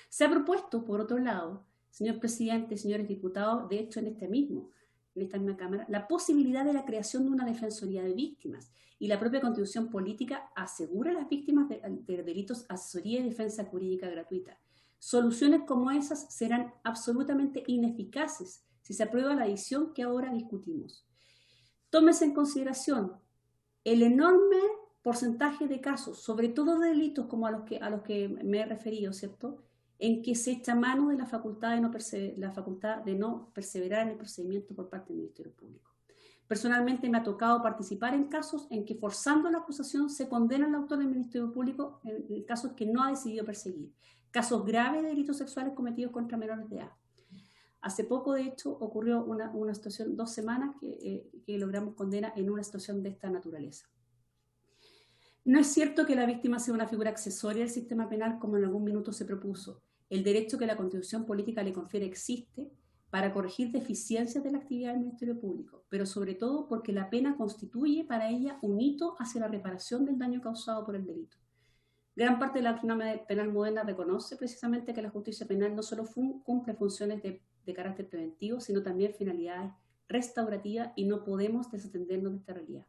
Se ha propuesto, por otro lado, señor presidente, señores diputados, de hecho en esta misma Cámara, la posibilidad de la creación de una defensoría de víctimas, y la propia Constitución Política asegura a las víctimas de delitos asesoría y defensa jurídica gratuita. Soluciones como esas serán absolutamente ineficaces si se aprueba la adición que ahora discutimos. Tómese en consideración el enorme porcentaje de casos, sobre todo de delitos como a los que me he referido, ¿cierto?, en que se echa mano de la facultad de no perseverar en el procedimiento por parte del Ministerio Público. Personalmente me ha tocado participar en casos en que, forzando la acusación, se condena al autor del Ministerio Público en casos que no ha decidido perseguir. Casos graves de delitos sexuales cometidos contra menores de edad. Hace poco, de hecho, ocurrió una situación, 2 semanas, que logramos condena en una situación de esta naturaleza. No es cierto que la víctima sea una figura accesoria del sistema penal, como en algún minuto se propuso. El derecho que la Constitución Política le confiere existe para corregir deficiencias de la actividad del Ministerio Público, pero sobre todo porque la pena constituye para ella un hito hacia la reparación del daño causado por el delito. Gran parte de la doctrina penal moderna reconoce precisamente que la justicia penal no solo cumple funciones de carácter preventivo, sino también finalidades restaurativas, y no podemos desatendernos de esta realidad.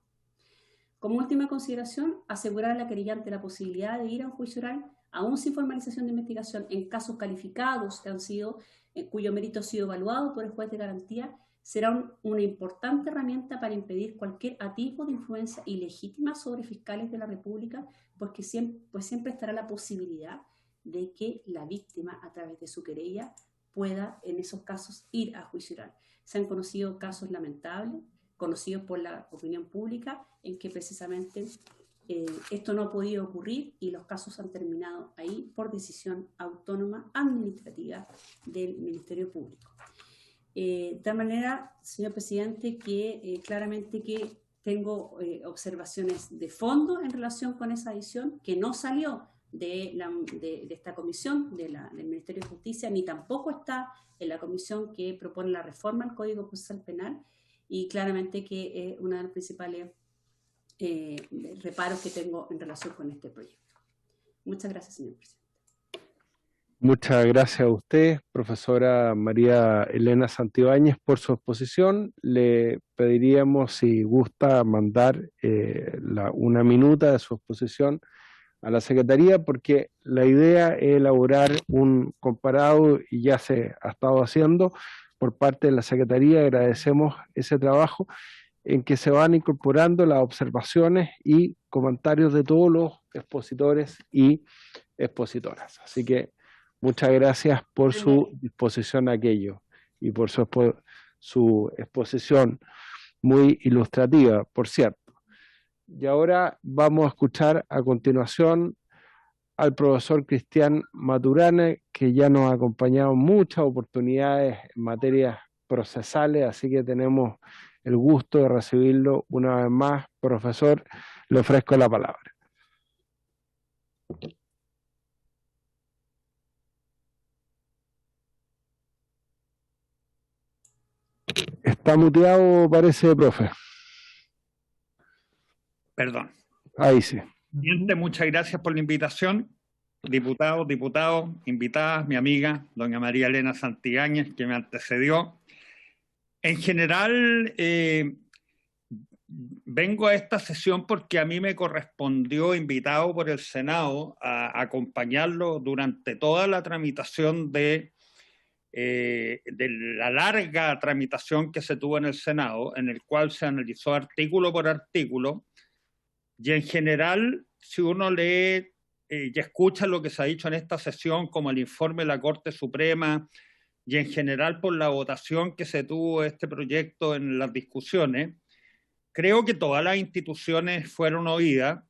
Como última consideración, asegurar a la querellante la posibilidad de ir a un juicio oral, aún sin formalización de investigación, en casos calificados cuyo mérito ha sido evaluado por el juez de garantía, será una importante herramienta para impedir cualquier atisbo de influencia ilegítima sobre fiscales de la República, pues siempre estará la posibilidad de que la víctima, a través de su querella, pueda en esos casos ir a juicio oral. Se han conocido casos lamentables, conocidos por la opinión pública, en que precisamente esto no ha podido ocurrir, y los casos han terminado ahí por decisión autónoma administrativa del Ministerio Público. De tal manera, señor presidente, que claramente que tengo observaciones de fondo en relación con esa adición, que no salió de esta comisión del Ministerio de Justicia, ni tampoco está en la comisión que propone la reforma al Código Procesal Penal, y claramente que es uno de los principales reparos que tengo en relación con este proyecto. Muchas gracias, señor presidente. Muchas gracias a usted, profesora María Elena Santibáñez, por su exposición. Le pediríamos, si gusta, mandar una minuta de su exposición a la Secretaría, porque la idea es elaborar un comparado, y ya se ha estado haciendo por parte de la Secretaría. Agradecemos ese trabajo en que se van incorporando las observaciones y comentarios de todos los expositores y expositoras. Así que muchas gracias por su disposición a aquello y por su exposición muy ilustrativa, por cierto. Y ahora vamos a escuchar a continuación al profesor Cristian Maturana, que ya nos ha acompañado en muchas oportunidades en materias procesales, así que tenemos el gusto de recibirlo una vez más. Profesor, le ofrezco la palabra. Está muteado, parece, profe. Perdón. Ahí sí. Presidente, muchas gracias por la invitación. Diputados, invitadas, mi amiga, doña María Elena Santibáñez, que me antecedió. En general, vengo a esta sesión porque a mí me correspondió, invitado por el Senado, a acompañarlo durante toda la tramitación de la larga tramitación que se tuvo en el Senado, en el cual se analizó artículo por artículo, y en general, si uno lee y escucha lo que se ha dicho en esta sesión, como el informe de la Corte Suprema, y en general por la votación que se tuvo este proyecto en las discusiones, creo que todas las instituciones fueron oídas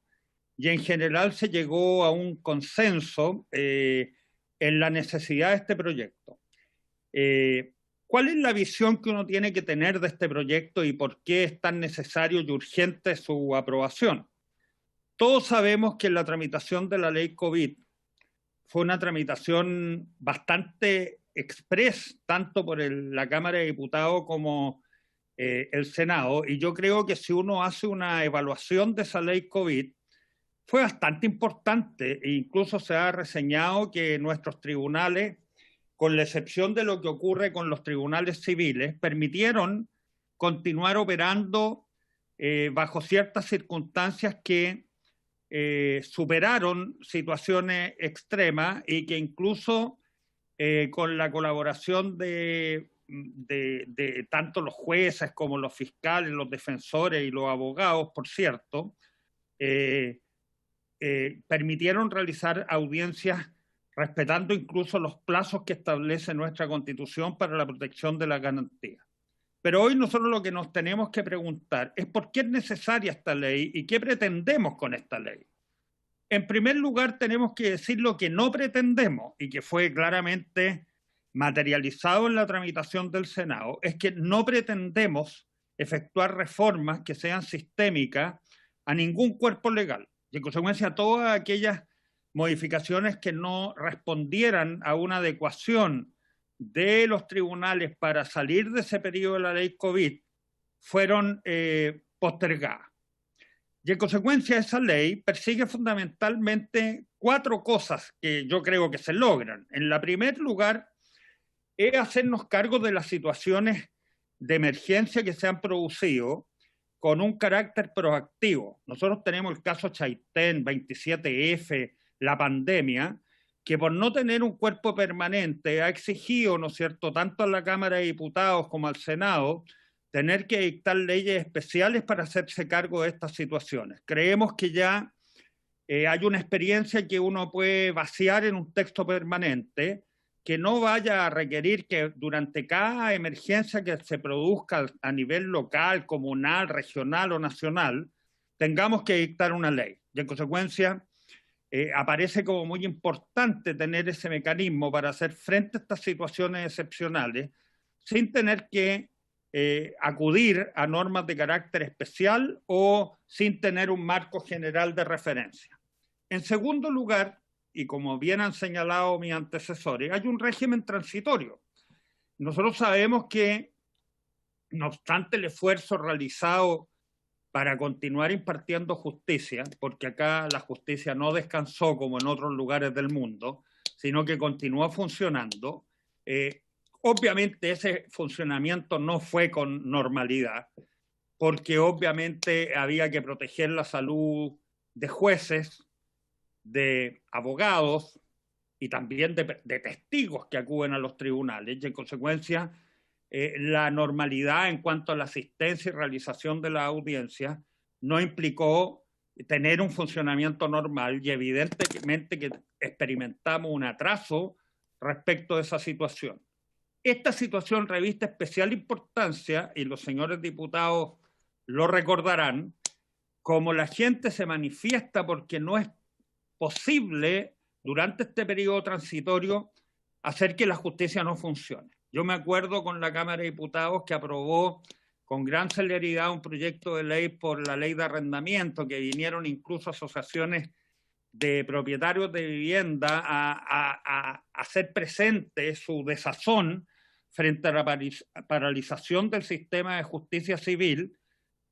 y en general se llegó a un consenso en la necesidad de este proyecto. ¿Cuál es la visión que uno tiene que tener de este proyecto y por qué es tan necesario y urgente su aprobación? Todos sabemos que la tramitación de la ley COVID fue una tramitación bastante express, tanto por la Cámara de Diputados como el Senado, y yo creo que si uno hace una evaluación de esa ley COVID, fue bastante importante, e incluso se ha reseñado que nuestros tribunales, con la excepción de lo que ocurre con los tribunales civiles, permitieron continuar operando bajo ciertas circunstancias que superaron situaciones extremas y que incluso con la colaboración de tanto los jueces como los fiscales, los defensores y los abogados, por cierto, permitieron realizar audiencias respetando incluso los plazos que establece nuestra Constitución para la protección de la garantía. Pero hoy nosotros lo que nos tenemos que preguntar es por qué es necesaria esta ley y qué pretendemos con esta ley. En primer lugar, tenemos que decir lo que no pretendemos y que fue claramente materializado en la tramitación del Senado, es que no pretendemos efectuar reformas que sean sistémicas a ningún cuerpo legal. Y en consecuencia, todas aquellas modificaciones que no respondieran a una adecuación de los tribunales para salir de ese periodo de la ley COVID fueron postergadas. Y en consecuencia esa ley persigue fundamentalmente 4 cosas que yo creo que se logran. En la primer lugar es hacernos cargo de las situaciones de emergencia que se han producido con un carácter proactivo. Nosotros tenemos el caso Chaitén, 27F, la pandemia, que por no tener un cuerpo permanente ha exigido, ¿no es cierto?, tanto a la Cámara de Diputados como al Senado, tener que dictar leyes especiales para hacerse cargo de estas situaciones. Creemos que ya hay una experiencia que uno puede vaciar en un texto permanente que no vaya a requerir que durante cada emergencia que se produzca a nivel local, comunal, regional o nacional, tengamos que dictar una ley. Y en consecuencia, aparece como muy importante tener ese mecanismo para hacer frente a estas situaciones excepcionales sin tener que acudir a normas de carácter especial o sin tener un marco general de referencia. En segundo lugar, y como bien han señalado mis antecesores, hay un régimen transitorio. Nosotros sabemos que, no obstante el esfuerzo realizado para continuar impartiendo justicia, porque acá la justicia no descansó como en otros lugares del mundo, sino que continuó funcionando, obviamente ese funcionamiento no fue con normalidad, porque obviamente había que proteger la salud de jueces, de abogados y también de testigos que acuden a los tribunales. Y en consecuencia, la normalidad en cuanto a la asistencia y realización de la audiencia no implicó tener un funcionamiento normal y evidentemente que experimentamos un atraso respecto de esa situación. Esta situación reviste especial importancia, y los señores diputados lo recordarán, como la gente se manifiesta porque no es posible durante este periodo transitorio hacer que la justicia no funcione. Yo me acuerdo con la Cámara de Diputados que aprobó con gran celeridad un proyecto de ley por la ley de arrendamiento, que vinieron incluso asociaciones de propietarios de vivienda a hacer presente su desazón frente a la paralización del sistema de justicia civil,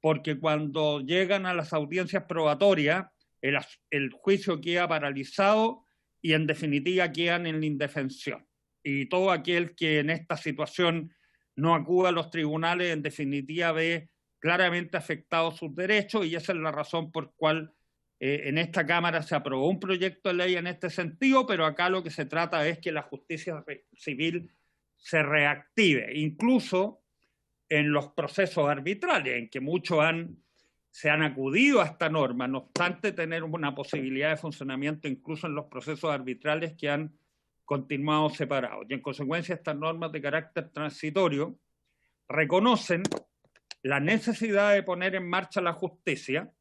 porque cuando llegan a las audiencias probatorias, el juicio queda paralizado y en definitiva quedan en la indefensión. Y todo aquel que en esta situación no acuda a los tribunales, en definitiva ve claramente afectados sus derechos, y esa es la razón por cual en esta Cámara se aprobó un proyecto de ley en este sentido, pero acá lo que se trata es que la justicia civil se reactive, incluso en los procesos arbitrales, en que muchos se han acudido a esta norma, no obstante tener una posibilidad de funcionamiento incluso en los procesos arbitrales que han continuado separados. Y en consecuencia estas normas de carácter transitorio reconocen la necesidad de poner en marcha la justicia,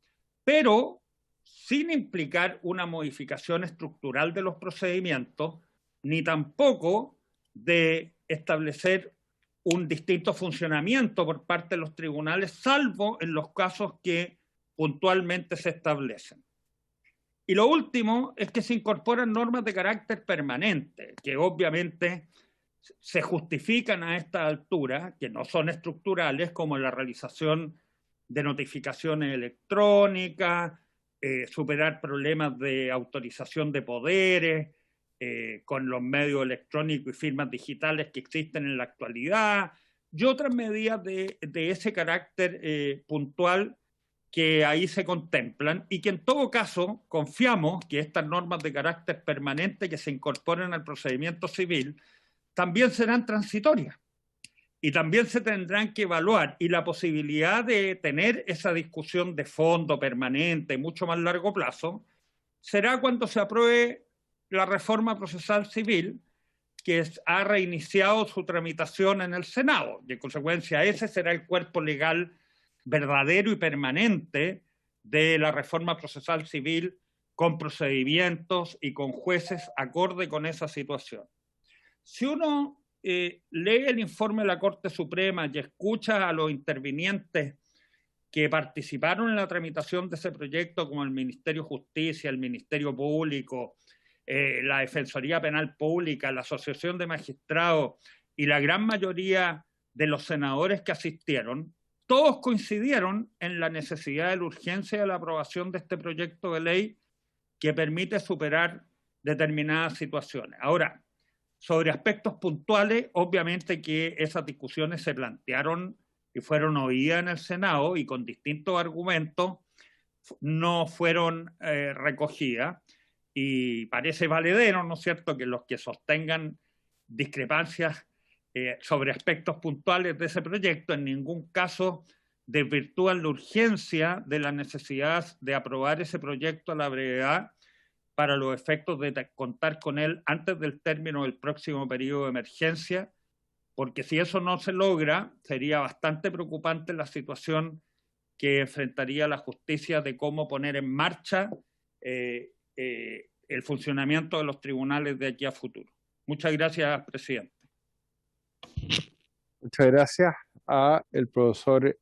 pero sin implicar una modificación estructural de los procedimientos, ni tampoco de establecer un distinto funcionamiento por parte de los tribunales, salvo en los casos que puntualmente se establecen. Y lo último es que se incorporan normas de carácter permanente, que obviamente se justifican a esta altura, que no son estructurales, como la realización de notificaciones electrónicas, superar problemas de autorización de poderes, con los medios electrónicos y firmas digitales que existen en la actualidad, y otras medidas de ese carácter puntual que ahí se contemplan, y que en todo caso confiamos que estas normas de carácter permanente que se incorporen al procedimiento civil también serán transitorias y también se tendrán que evaluar, y la posibilidad de tener esa discusión de fondo permanente, mucho más largo plazo, será cuando se apruebe la reforma procesal civil, que ha reiniciado su tramitación en el Senado, y en consecuencia ese será el cuerpo legal verdadero y permanente de la reforma procesal civil, con procedimientos y con jueces acorde con esa situación. Si uno lee el informe de la Corte Suprema y escucha a los intervinientes que participaron en la tramitación de ese proyecto, como el Ministerio de Justicia, el Ministerio Público, la Defensoría Penal Pública, la Asociación de Magistrados y la gran mayoría de los senadores que asistieron, todos coincidieron en la necesidad de la urgencia de la aprobación de este proyecto de ley que permite superar determinadas situaciones. Ahora, sobre aspectos puntuales, obviamente que esas discusiones se plantearon y fueron oídas en el Senado, y con distintos argumentos no fueron recogidas, y parece valedero, ¿no es cierto?, que los que sostengan discrepancias sobre aspectos puntuales de ese proyecto en ningún caso desvirtúan la urgencia de la necesidad de aprobar ese proyecto a la brevedad, para los efectos de contar con él antes del término del próximo periodo de emergencia, porque si eso no se logra, sería bastante preocupante la situación que enfrentaría la justicia de cómo poner en marcha el funcionamiento de los tribunales de aquí a futuro. Muchas gracias, presidente. Muchas gracias a el profesor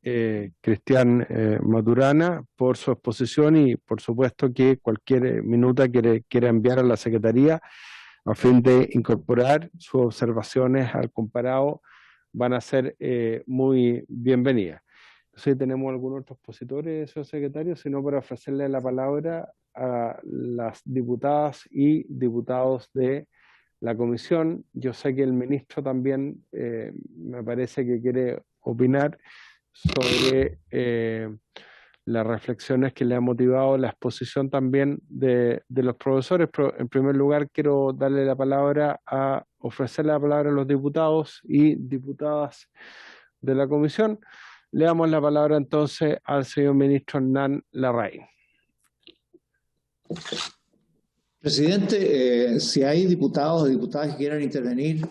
Cristian Maturana por su exposición, y por supuesto que cualquier minuta quiera enviar a la Secretaría a fin de incorporar sus observaciones al comparado van a ser muy bienvenidas. No sé si tenemos algún otro expositor, señor secretario, sino para ofrecerle la palabra a las diputadas y diputados de la comisión. Yo sé que el ministro también me parece que quiere opinar sobre las reflexiones que le ha motivado la exposición también de los profesores, pero en primer lugar quiero darle la palabra ofrecerle la palabra a los diputados y diputadas de la comisión. Le damos la palabra entonces al señor ministro Hernán Larraín. Presidente, si hay diputados o diputadas que quieran intervenir,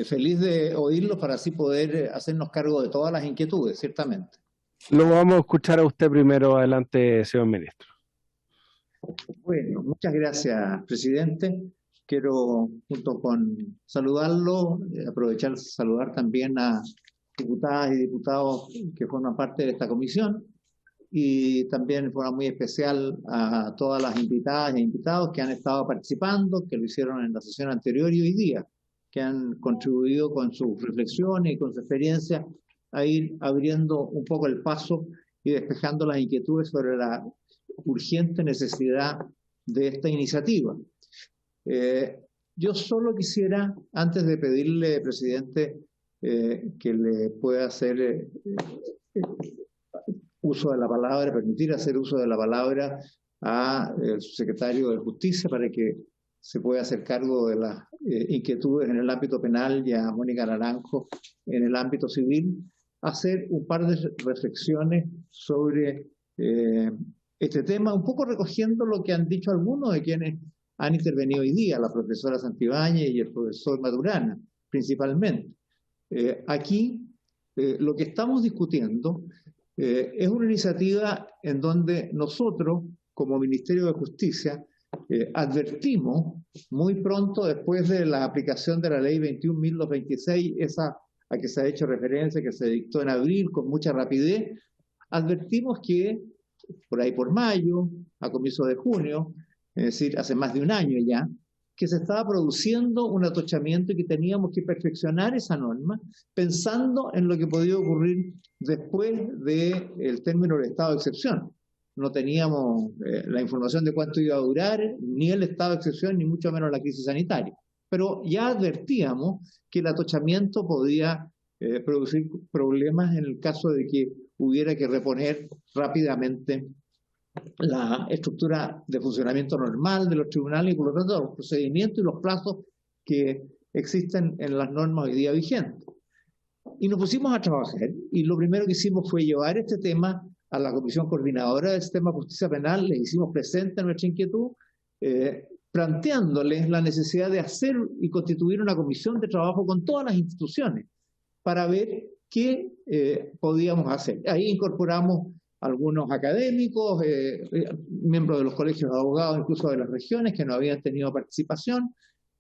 feliz de oírlos para así poder hacernos cargo de todas las inquietudes, ciertamente. Lo vamos a escuchar a usted primero. Adelante, señor ministro. Bueno, muchas gracias, presidente. Quiero, junto con saludarlo, aprovechar saludar también a diputadas y diputados que forman parte de esta comisión, y también de forma muy especial a todas las invitadas e invitados que han estado participando, que lo hicieron en la sesión anterior y hoy día, que han contribuido con sus reflexiones y con su experiencia a ir abriendo un poco el paso y despejando las inquietudes sobre la urgente necesidad de esta iniciativa. Yo solo quisiera, antes de pedirle, presidente, que le pueda hacer uso de la palabra, permitir hacer uso de la palabra al subsecretario de Justicia para que se pueda hacer cargo de las inquietudes en el ámbito penal, y a Mónica Naranjo en el ámbito civil, hacer un par de reflexiones sobre este tema, un poco recogiendo lo que han dicho algunos de quienes han intervenido hoy día, la profesora Santibáñez y el profesor Maturana, principalmente. Aquí lo que estamos discutiendo es una iniciativa en donde nosotros, como Ministerio de Justicia, advertimos muy pronto después de la aplicación de la Ley 21.226, esa a que se ha hecho referencia, que se dictó en abril con mucha rapidez, advertimos que por ahí por mayo, a comienzos de junio, es decir, hace más de un año ya, que se estaba produciendo un atochamiento y que teníamos que perfeccionar esa norma pensando en lo que podía ocurrir después del término del estado de excepción. No teníamos la información de cuánto iba a durar, ni el estado de excepción, ni mucho menos la crisis sanitaria. Pero ya advertíamos que el atochamiento podía producir problemas en el caso de que hubiera que reponer rápidamente la estructura de funcionamiento normal de los tribunales y por lo tanto los procedimientos y los plazos que existen en las normas hoy día vigentes. Y nos pusimos a trabajar y lo primero que hicimos fue llevar este tema a la Comisión Coordinadora del Sistema de Justicia Penal, le hicimos presente nuestra inquietud, planteándoles la necesidad de hacer y constituir una comisión de trabajo con todas las instituciones para ver qué podíamos hacer. Ahí incorporamos algunos académicos, miembros de los colegios de abogados, incluso de las regiones, que no habían tenido participación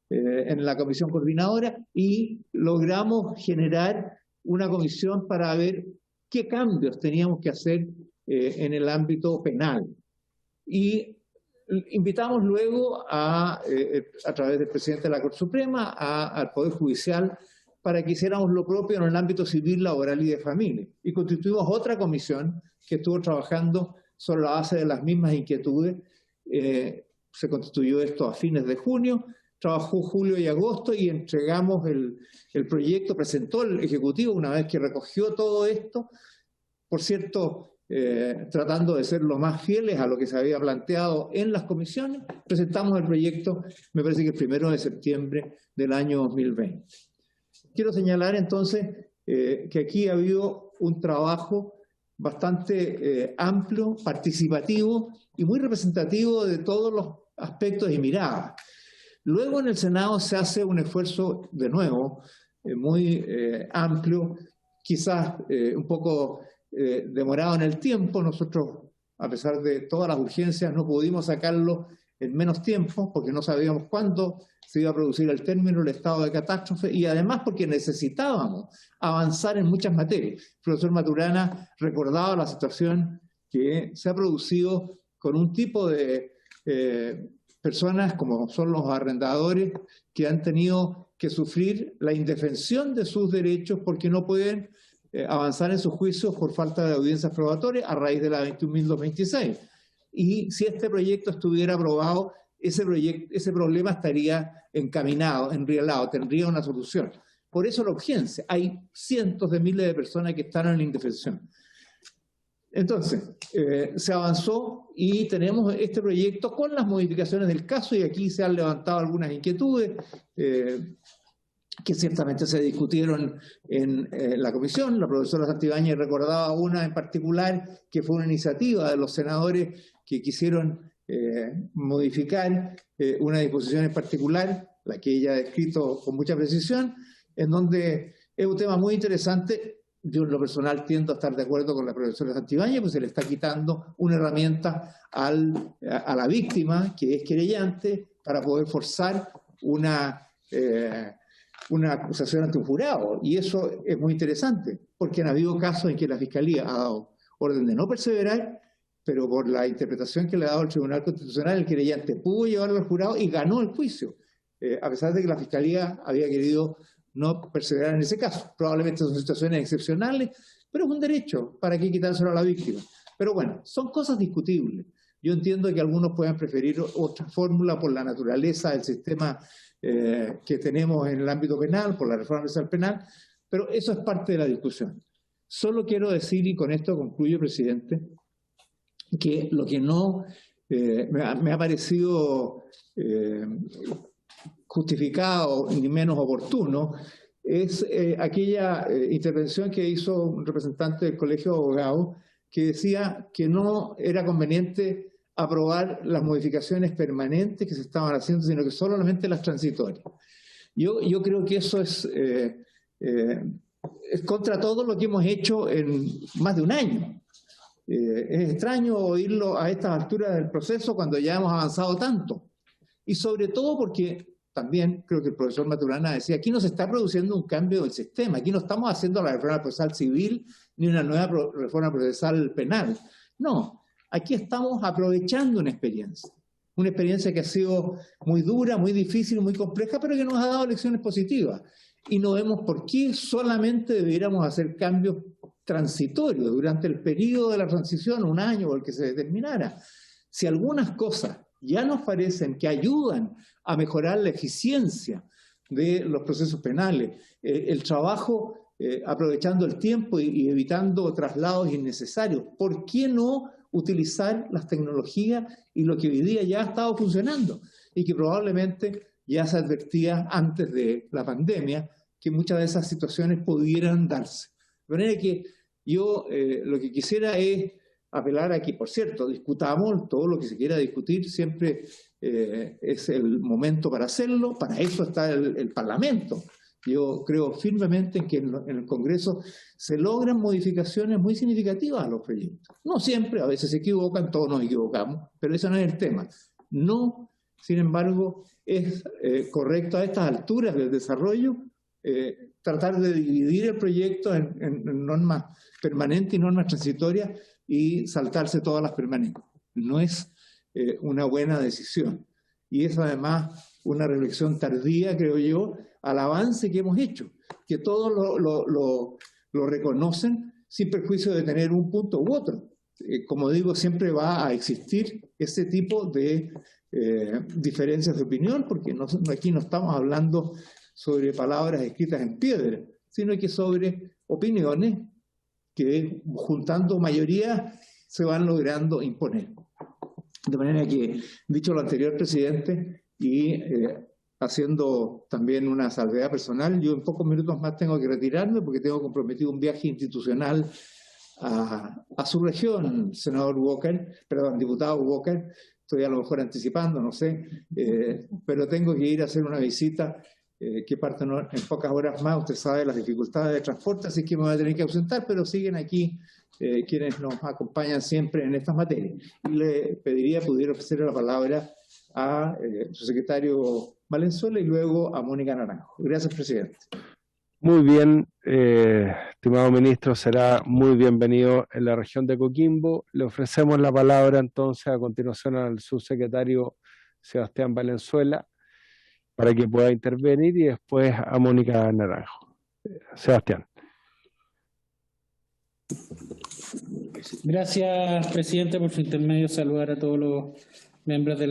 en la comisión coordinadora, y logramos generar una comisión para ver qué cambios teníamos que hacer en el ámbito penal. Y invitamos luego a través del presidente de la Corte Suprema, al Poder Judicial, para que hiciéramos lo propio en el ámbito civil, laboral y de familia. Y constituimos otra comisión que estuvo trabajando sobre la base de las mismas inquietudes. Se constituyó esto a fines de junio, trabajó julio y agosto y entregamos el proyecto, presentó el Ejecutivo una vez que recogió todo esto, por cierto, tratando de ser lo más fieles a lo que se había planteado en las comisiones. Presentamos el proyecto, me parece que el 1 de septiembre del año 2020. Quiero señalar entonces que aquí ha habido un trabajo bastante amplio, participativo y muy representativo de todos los aspectos y miradas. Luego en el Senado se hace un esfuerzo de nuevo muy amplio, quizás un poco demorado en el tiempo. Nosotros, a pesar de todas las urgencias, no pudimos sacarlo en menos tiempo porque no sabíamos cuándo se iba a producir el término del estado de catástrofe y además porque necesitábamos avanzar en muchas materias. El profesor Maturana recordaba la situación que se ha producido con un tipo de personas como son los arrendadores que han tenido que sufrir la indefensión de sus derechos porque no pueden avanzar en sus juicios por falta de audiencias probatorias a raíz de la 21.226. Y si este proyecto estuviera aprobado, ese problema estaría encaminado, enrielado, tendría una solución. Por eso la urgencia. Hay cientos de miles de personas que están en la indefensión. Entonces, se avanzó y tenemos este proyecto con las modificaciones del caso, y aquí se han levantado algunas inquietudes que ciertamente se discutieron en la comisión. La profesora Santibáñez recordaba una en particular que fue una iniciativa de los senadores que quisieron modificar una disposición en particular, la que ella ha descrito con mucha precisión, en donde es un tema muy interesante. Yo en lo personal tiendo a estar de acuerdo con la profesora Santibáñez, pues se le está quitando una herramienta a la víctima, que es querellante, para poder forzar una acusación ante un jurado, y eso es muy interesante. porque han habido casos en que la Fiscalía ha dado orden de no perseverar, pero por la interpretación que le ha dado el Tribunal Constitucional, el querellante pudo llevarlo al jurado y ganó el juicio, a pesar de que la Fiscalía había querido no perseverar en ese caso. Probablemente son situaciones excepcionales, pero es un derecho, ¿para qué quitárselo a la víctima? Pero bueno, son cosas discutibles. Yo entiendo que algunos puedan preferir otra fórmula por la naturaleza del sistema que tenemos en el ámbito penal, por la reforma procesal penal, pero eso es parte de la discusión. Solo quiero decir, y con esto concluyo, presidente, que lo que no me ha parecido justificado ni menos oportuno es aquella intervención que hizo un representante del Colegio de Abogados que decía que no era conveniente aprobar las modificaciones permanentes que se estaban haciendo, sino que solamente las transitorias. Yo creo que eso es contra todo lo que hemos hecho en más de un año. Es extraño oírlo a estas alturas del proceso cuando ya hemos avanzado tanto. Y sobre todo porque también creo que el profesor Maturana decía, aquí no se está produciendo un cambio del sistema, aquí no estamos haciendo la reforma procesal civil ni una nueva reforma procesal penal. No, aquí estamos aprovechando una experiencia que ha sido muy dura, muy difícil, muy compleja, pero que nos ha dado lecciones positivas. Y no vemos por qué solamente debiéramos hacer cambios transitorios durante el periodo de la transición, un año o el que se determinara. Si algunas cosas ya nos parecen que ayudan a mejorar la eficiencia de los procesos penales, el trabajo aprovechando el tiempo y evitando traslados innecesarios, ¿por qué no utilizar las tecnologías y lo que hoy día ya ha estado funcionando y que probablemente ya se advertía antes de la pandemia que muchas de esas situaciones pudieran darse? De manera que yo lo que quisiera es apelar aquí, por cierto, discutamos todo lo que se quiera discutir, siempre es el momento para hacerlo, para eso está el Parlamento. Yo creo firmemente en que en el Congreso se logran modificaciones muy significativas a los proyectos. No siempre, a veces se equivocan, todos nos equivocamos, pero ese no es el tema. No, sin embargo, es correcto a estas alturas del desarrollo tratar de dividir el proyecto en normas permanentes y normas transitorias y saltarse todas las permanentes. No es una buena decisión. Y es además una reflexión tardía, creo yo, al avance que hemos hecho, que todos lo reconocen sin perjuicio de tener un punto u otro. Como digo, siempre va a existir ese tipo de diferencias de opinión, porque aquí no estamos hablando sobre palabras escritas en piedra, sino que sobre opiniones que juntando mayoría se van logrando imponer. De manera que, dicho lo anterior, presidente, y haciendo también una salvedad personal, yo en pocos minutos más tengo que retirarme porque tengo comprometido un viaje institucional a su región, senador Walker, perdón, diputado Walker. Estoy a lo mejor anticipando, no sé, pero tengo que ir a hacer una visita que parte en pocas horas más. Usted sabe las dificultades de transporte, así que me voy a tener que ausentar, pero siguen aquí quienes nos acompañan siempre en estas materias. Y le pediría pudiera ofrecer la palabra a su secretario Valenzuela y luego a Mónica Naranjo. Gracias, presidente. Muy bien, estimado ministro, será muy bienvenido en la región de Coquimbo. Le ofrecemos la palabra entonces a continuación al subsecretario Sebastián Valenzuela para que pueda intervenir y después a Mónica Naranjo. Sebastián. Gracias, presidente, por su intermedio. Saludar a todos los miembros de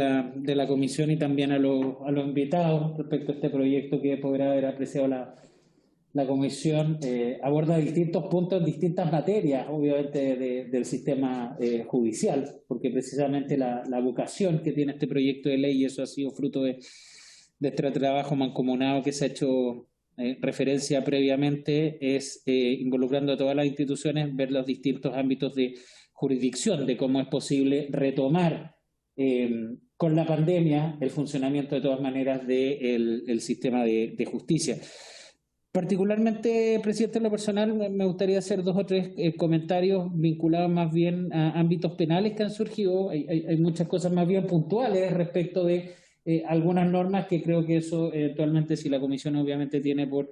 la comisión y también a los invitados respecto a este proyecto que podrá haber apreciado la comisión. Aborda distintos puntos en distintas materias, obviamente, del sistema judicial, porque precisamente la vocación que tiene este proyecto de ley, y eso ha sido fruto de este trabajo mancomunado que se ha hecho referencia previamente, es involucrando a todas las instituciones, ver los distintos ámbitos de jurisdicción, de cómo es posible retomar con la pandemia el funcionamiento de todas maneras del sistema de justicia. Particularmente, presidente, en lo personal, me gustaría hacer 2 o 3 comentarios vinculados más bien a ámbitos penales que han surgido. Hay muchas cosas más bien puntuales respecto de algunas normas que creo que eso eventualmente, si la comisión obviamente tiene por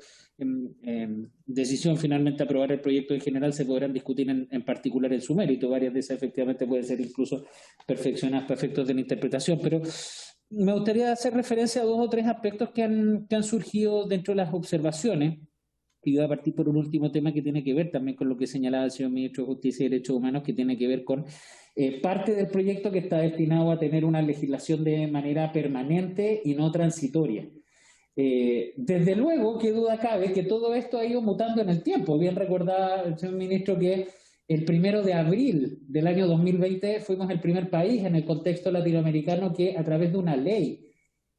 decisión finalmente aprobar el proyecto en general, se podrán discutir en particular en su mérito. Varias de esas efectivamente pueden ser incluso perfeccionadas para efectos de la interpretación, pero me gustaría hacer referencia a 2 o 3 aspectos que han surgido dentro de las observaciones. Y voy a partir por un último tema que tiene que ver también con lo que señalaba el señor Ministro de Justicia y Derechos Humanos, que tiene que ver con parte del proyecto que está destinado a tener una legislación de manera permanente y no transitoria. Desde luego, qué duda cabe que todo esto ha ido mutando en el tiempo. Bien recordaba el señor Ministro que el 1 de abril del año 2020 fuimos el primer país en el contexto latinoamericano que a través de una ley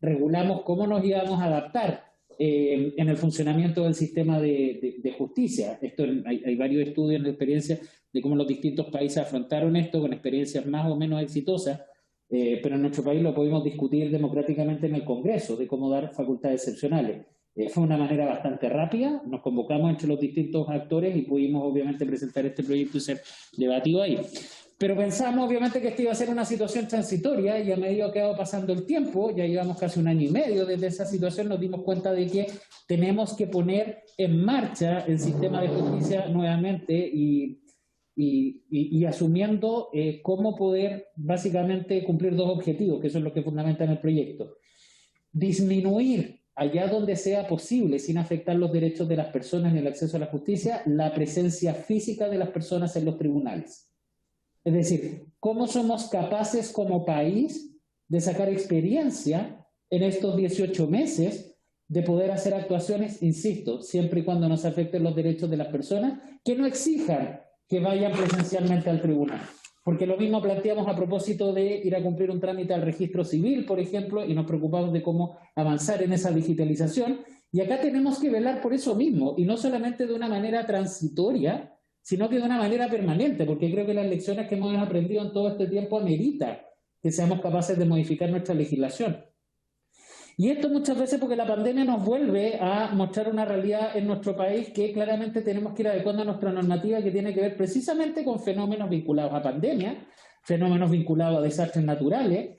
regulamos cómo nos íbamos a adaptar en el funcionamiento del sistema de justicia. Hay varios estudios de experiencia de cómo los distintos países afrontaron esto con experiencias más o menos exitosas, pero en nuestro país lo pudimos discutir democráticamente en el Congreso, de cómo dar facultades excepcionales. Fue una manera bastante rápida, nos convocamos entre los distintos actores y pudimos obviamente presentar este proyecto y ser debatido ahí. Pero pensamos obviamente que esta iba a ser una situación transitoria y a medida que va pasando el tiempo, ya llevamos casi 1 año y medio desde esa situación, nos dimos cuenta de que tenemos que poner en marcha el sistema de justicia nuevamente y asumiendo cómo poder básicamente cumplir 2 objetivos, que son los que fundamentan el proyecto. Disminuir, allá donde sea posible, sin afectar los derechos de las personas ni el acceso a la justicia, la presencia física de las personas en los tribunales. Es decir, ¿cómo somos capaces como país de sacar experiencia en estos 18 meses de poder hacer actuaciones, insisto, siempre y cuando no se afecten los derechos de las personas, que no exijan que vayan presencialmente al tribunal? Porque lo mismo planteamos a propósito de ir a cumplir un trámite al registro civil, por ejemplo, y nos preocupamos de cómo avanzar en esa digitalización. Y acá tenemos que velar por eso mismo, y no solamente de una manera transitoria, sino que de una manera permanente, porque creo que las lecciones que hemos aprendido en todo este tiempo ameritan que seamos capaces de modificar nuestra legislación. Y esto muchas veces porque la pandemia nos vuelve a mostrar una realidad en nuestro país que claramente tenemos que ir adecuando a nuestra normativa, que tiene que ver precisamente con fenómenos vinculados a pandemia, fenómenos vinculados a desastres naturales.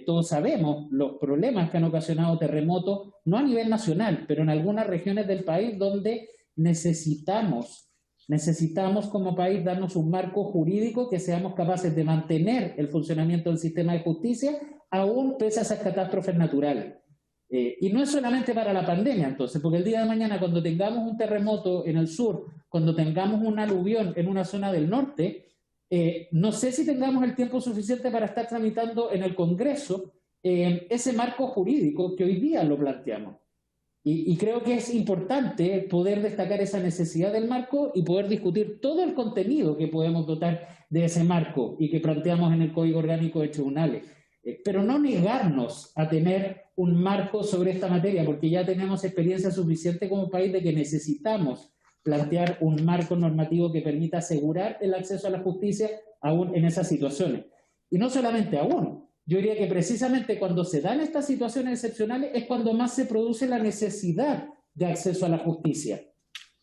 Todos sabemos los problemas que han ocasionado terremotos, no a nivel nacional, pero en algunas regiones del país donde necesitamos como país darnos un marco jurídico que seamos capaces de mantener el funcionamiento del sistema de justicia aún pese a esas catástrofes naturales. Y no es solamente para la pandemia, entonces, porque el día de mañana cuando tengamos un terremoto en el sur, cuando tengamos un aluvión en una zona del norte, no sé si tengamos el tiempo suficiente para estar tramitando en el Congreso ese marco jurídico que hoy día lo planteamos. Y creo que es importante poder destacar esa necesidad del marco y poder discutir todo el contenido que podemos dotar de ese marco y que planteamos en el Código Orgánico de Tribunales. Pero no negarnos a tener un marco sobre esta materia, porque ya tenemos experiencia suficiente como país de que necesitamos plantear un marco normativo que permita asegurar el acceso a la justicia aún en esas situaciones. Y no solamente aún. Yo diría que precisamente cuando se dan estas situaciones excepcionales es cuando más se produce la necesidad de acceso a la justicia.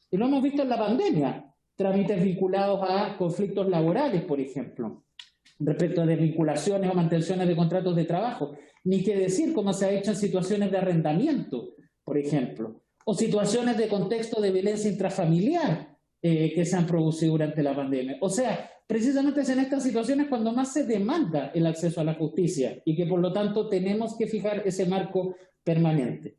Y lo hemos visto en la pandemia, trámites vinculados a conflictos laborales, por ejemplo, respecto a desvinculaciones o mantenciones de contratos de trabajo, ni qué decir cómo se ha hecho en situaciones de arrendamiento, por ejemplo, o situaciones de contexto de violencia intrafamiliar que se han producido durante la pandemia. O sea, precisamente es en estas situaciones cuando más se demanda el acceso a la justicia y que por lo tanto tenemos que fijar ese marco permanente.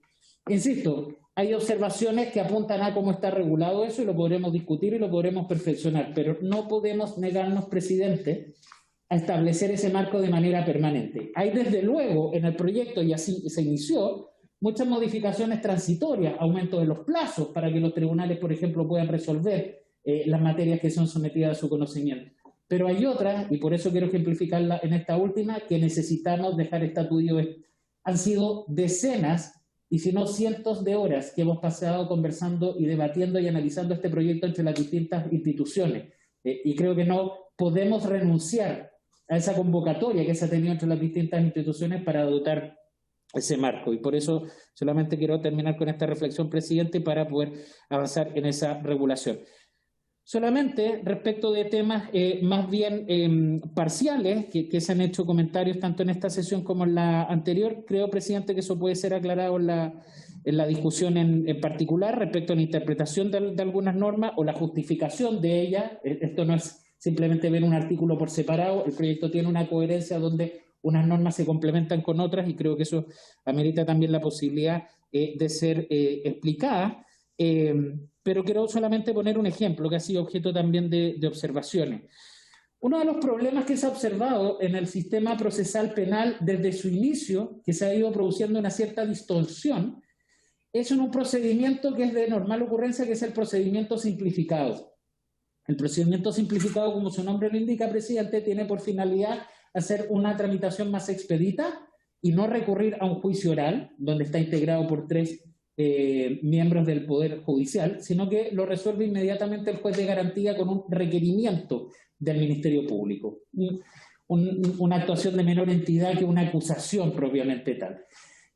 Insisto, hay observaciones que apuntan a cómo está regulado eso y lo podremos discutir y lo podremos perfeccionar, pero no podemos negarnos, presidente, a establecer ese marco de manera permanente. Hay desde luego en el proyecto, y así se inició, muchas modificaciones transitorias, aumento de los plazos para que los tribunales, por ejemplo, puedan resolver las materias que son sometidas a su conocimiento. Pero hay otras, y por eso quiero ejemplificarla en esta última, que necesitamos dejar estatuido. Han sido decenas, y si no cientos de horas que hemos pasado conversando y debatiendo y analizando este proyecto entre las distintas instituciones. Y creo que no podemos renunciar a esa convocatoria que se ha tenido entre las distintas instituciones para dotar ese marco. Y por eso solamente quiero terminar con esta reflexión, presidente, para poder avanzar en esa regulación. Solamente respecto de temas más bien parciales, que se han hecho comentarios tanto en esta sesión como en la anterior, creo, presidente, que eso puede ser aclarado en la discusión en particular respecto a la interpretación de algunas normas o la justificación de ellas. Esto no es simplemente ver un artículo por separado, el proyecto tiene una coherencia donde unas normas se complementan con otras y creo que eso amerita también la posibilidad de ser explicada. Pero quiero solamente poner un ejemplo que ha sido objeto también de observaciones. Uno de los problemas que se ha observado en el sistema procesal penal desde su inicio, que se ha ido produciendo una cierta distorsión, es en un procedimiento que es de normal ocurrencia, que es el procedimiento simplificado. El procedimiento simplificado, como su nombre lo indica, presidente, tiene por finalidad hacer una tramitación más expedita y no recurrir a un juicio oral, donde está integrado por 3 miembros del Poder Judicial, sino que lo resuelve inmediatamente el juez de garantía con un requerimiento del Ministerio Público. Una actuación de menor entidad que una acusación propiamente tal.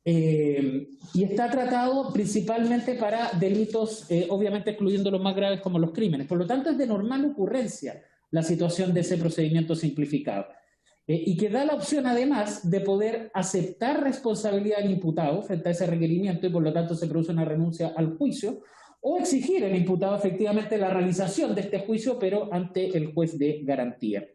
Y está tratado principalmente para delitos, obviamente excluyendo los más graves como los crímenes. Por lo tanto, es de normal ocurrencia la situación de ese procedimiento simplificado. Y que da la opción además de poder aceptar responsabilidad del imputado frente a ese requerimiento y por lo tanto se produce una renuncia al juicio, o exigir al imputado efectivamente la realización de este juicio pero ante el juez de garantía.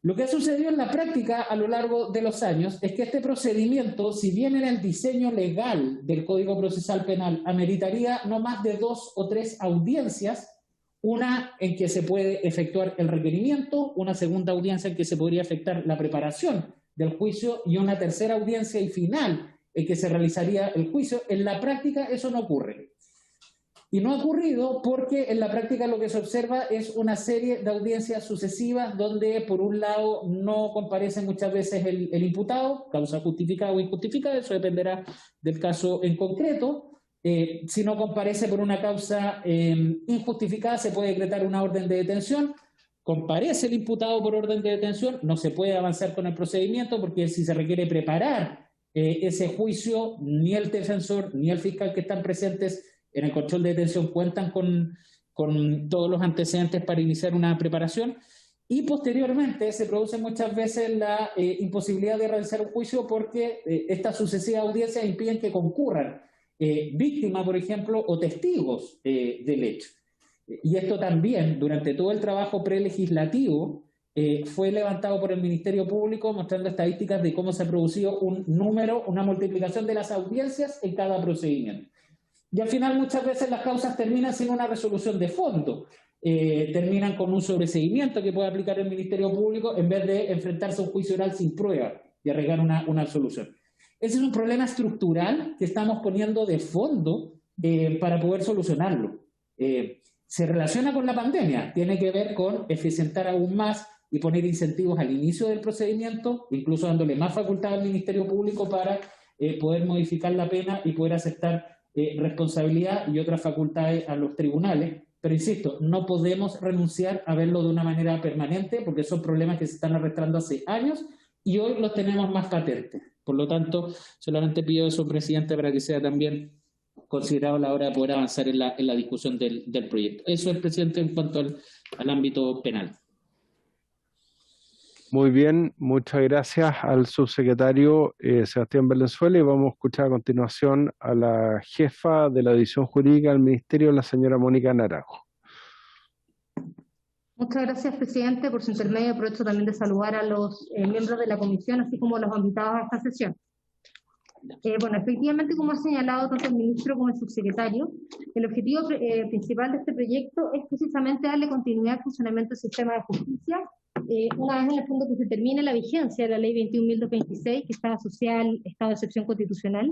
Lo que ha sucedido en la práctica a lo largo de los años es que este procedimiento, si bien en el diseño legal del Código Procesal Penal ameritaría no más de 2 o 3 audiencias, una en que se puede efectuar el requerimiento, una segunda audiencia en que se podría efectuar la preparación del juicio y una tercera audiencia y final en que se realizaría el juicio. En la práctica eso no ocurre. Y no ha ocurrido porque en la práctica lo que se observa es una serie de audiencias sucesivas donde por un lado no comparece muchas veces el imputado, causa justificada o injustificada, eso dependerá del caso en concreto. Si no comparece por una causa injustificada, se puede decretar una orden de detención. Comparece el imputado por orden de detención, no se puede avanzar con el procedimiento porque si se requiere preparar ese juicio, ni el defensor ni el fiscal que están presentes en el control de detención cuentan con todos los antecedentes para iniciar una preparación. Y posteriormente se produce muchas veces la imposibilidad de realizar un juicio porque estas sucesivas audiencias impiden que concurran víctimas, por ejemplo, o testigos del hecho. Y esto también, durante todo el trabajo prelegislativo, fue levantado por el Ministerio Público mostrando estadísticas de cómo se ha producido un número, una multiplicación de las audiencias en cada procedimiento. Y al final muchas veces las causas terminan sin una resolución de fondo. Terminan con un sobreseguimiento que puede aplicar el Ministerio Público en vez de enfrentarse a un juicio oral sin prueba y arreglar una solución. Ese es un problema estructural que estamos poniendo de fondo para poder solucionarlo. Se relaciona con la pandemia, tiene que ver con eficientar aún más y poner incentivos al inicio del procedimiento, incluso dándole más facultad al Ministerio Público para poder modificar la pena y poder aceptar responsabilidad y otras facultades a los tribunales. Pero insisto, no podemos renunciar a verlo de una manera permanente porque son problemas que se están arrastrando hace años y hoy los tenemos más patentes. Por lo tanto, solamente pido eso, presidente, para que sea también considerado a la hora de poder avanzar en la discusión del proyecto. Eso es, presidente, en cuanto al ámbito penal. Muy bien, muchas gracias al subsecretario Sebastián Valenzuela y vamos a escuchar a continuación a la jefa de la División Jurídica del Ministerio, la señora Mónica Naranjo. Muchas gracias, presidente. Por su intermedio aprovecho también de saludar a los miembros de la comisión, así como a los invitados a esta sesión. Bueno, efectivamente, como ha señalado tanto el ministro como el subsecretario, el objetivo principal de este proyecto es precisamente darle continuidad al funcionamiento del sistema de justicia, una vez en el fondo que se termine la vigencia de la ley 21.226, que está asociada al estado de excepción constitucional,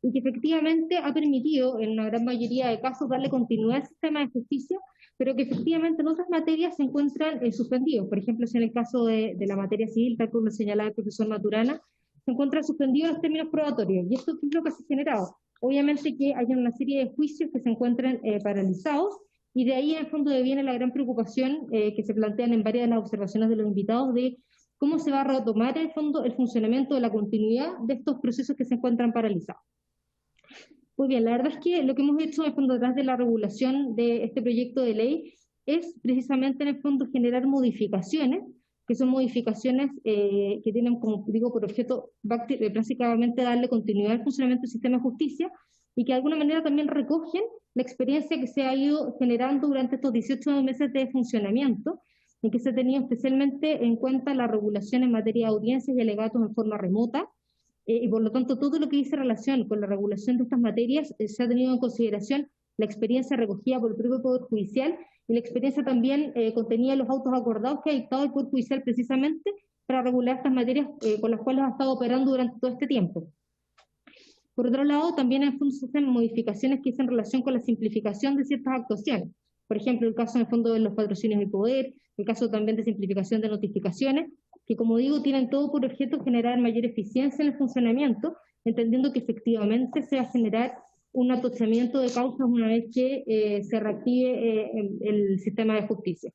y que efectivamente ha permitido, en una gran mayoría de casos, darle continuidad al sistema de justicia, pero que efectivamente en otras materias se encuentran suspendidos. Por ejemplo, si en el caso de la materia civil, tal como lo señalaba el profesor Maturana, se encuentran suspendidos los términos probatorios. ¿Y esto qué es lo que se ha generado? Obviamente que hay una serie de juicios que se encuentran paralizados, y de ahí en el fondo viene la gran preocupación que se plantean en varias de las observaciones de los invitados de cómo se va a retomar en el fondo el funcionamiento de la continuidad de estos procesos que se encuentran paralizados. Muy bien, la verdad es que lo que hemos hecho en el fondo detrás de la regulación de este proyecto de ley es precisamente en el fondo generar modificaciones, que son modificaciones que tienen, como digo, por objeto básicamente darle continuidad al funcionamiento del sistema de justicia y que de alguna manera también recogen la experiencia que se ha ido generando durante estos 18 meses de funcionamiento, en que se ha tenido especialmente en cuenta la regulación en materia de audiencias y alegatos en forma remota, y por lo tanto todo lo que dice relación con la regulación de estas materias se ha tenido en consideración la experiencia recogida por el propio Poder Judicial y la experiencia también contenida en los autos acordados que ha dictado el Poder Judicial precisamente para regular estas materias con las cuales ha estado operando durante todo este tiempo. Por otro lado, también en el fondo se hacen modificaciones que hacen relación con la simplificación de ciertas actuaciones. Por ejemplo, el caso en el fondo de los patrocinios del poder, el caso también de simplificación de notificaciones, que como digo, tienen todo por objeto generar mayor eficiencia en el funcionamiento, entendiendo que efectivamente se va a generar un atochamiento de causas una vez que se reactive el sistema de justicia.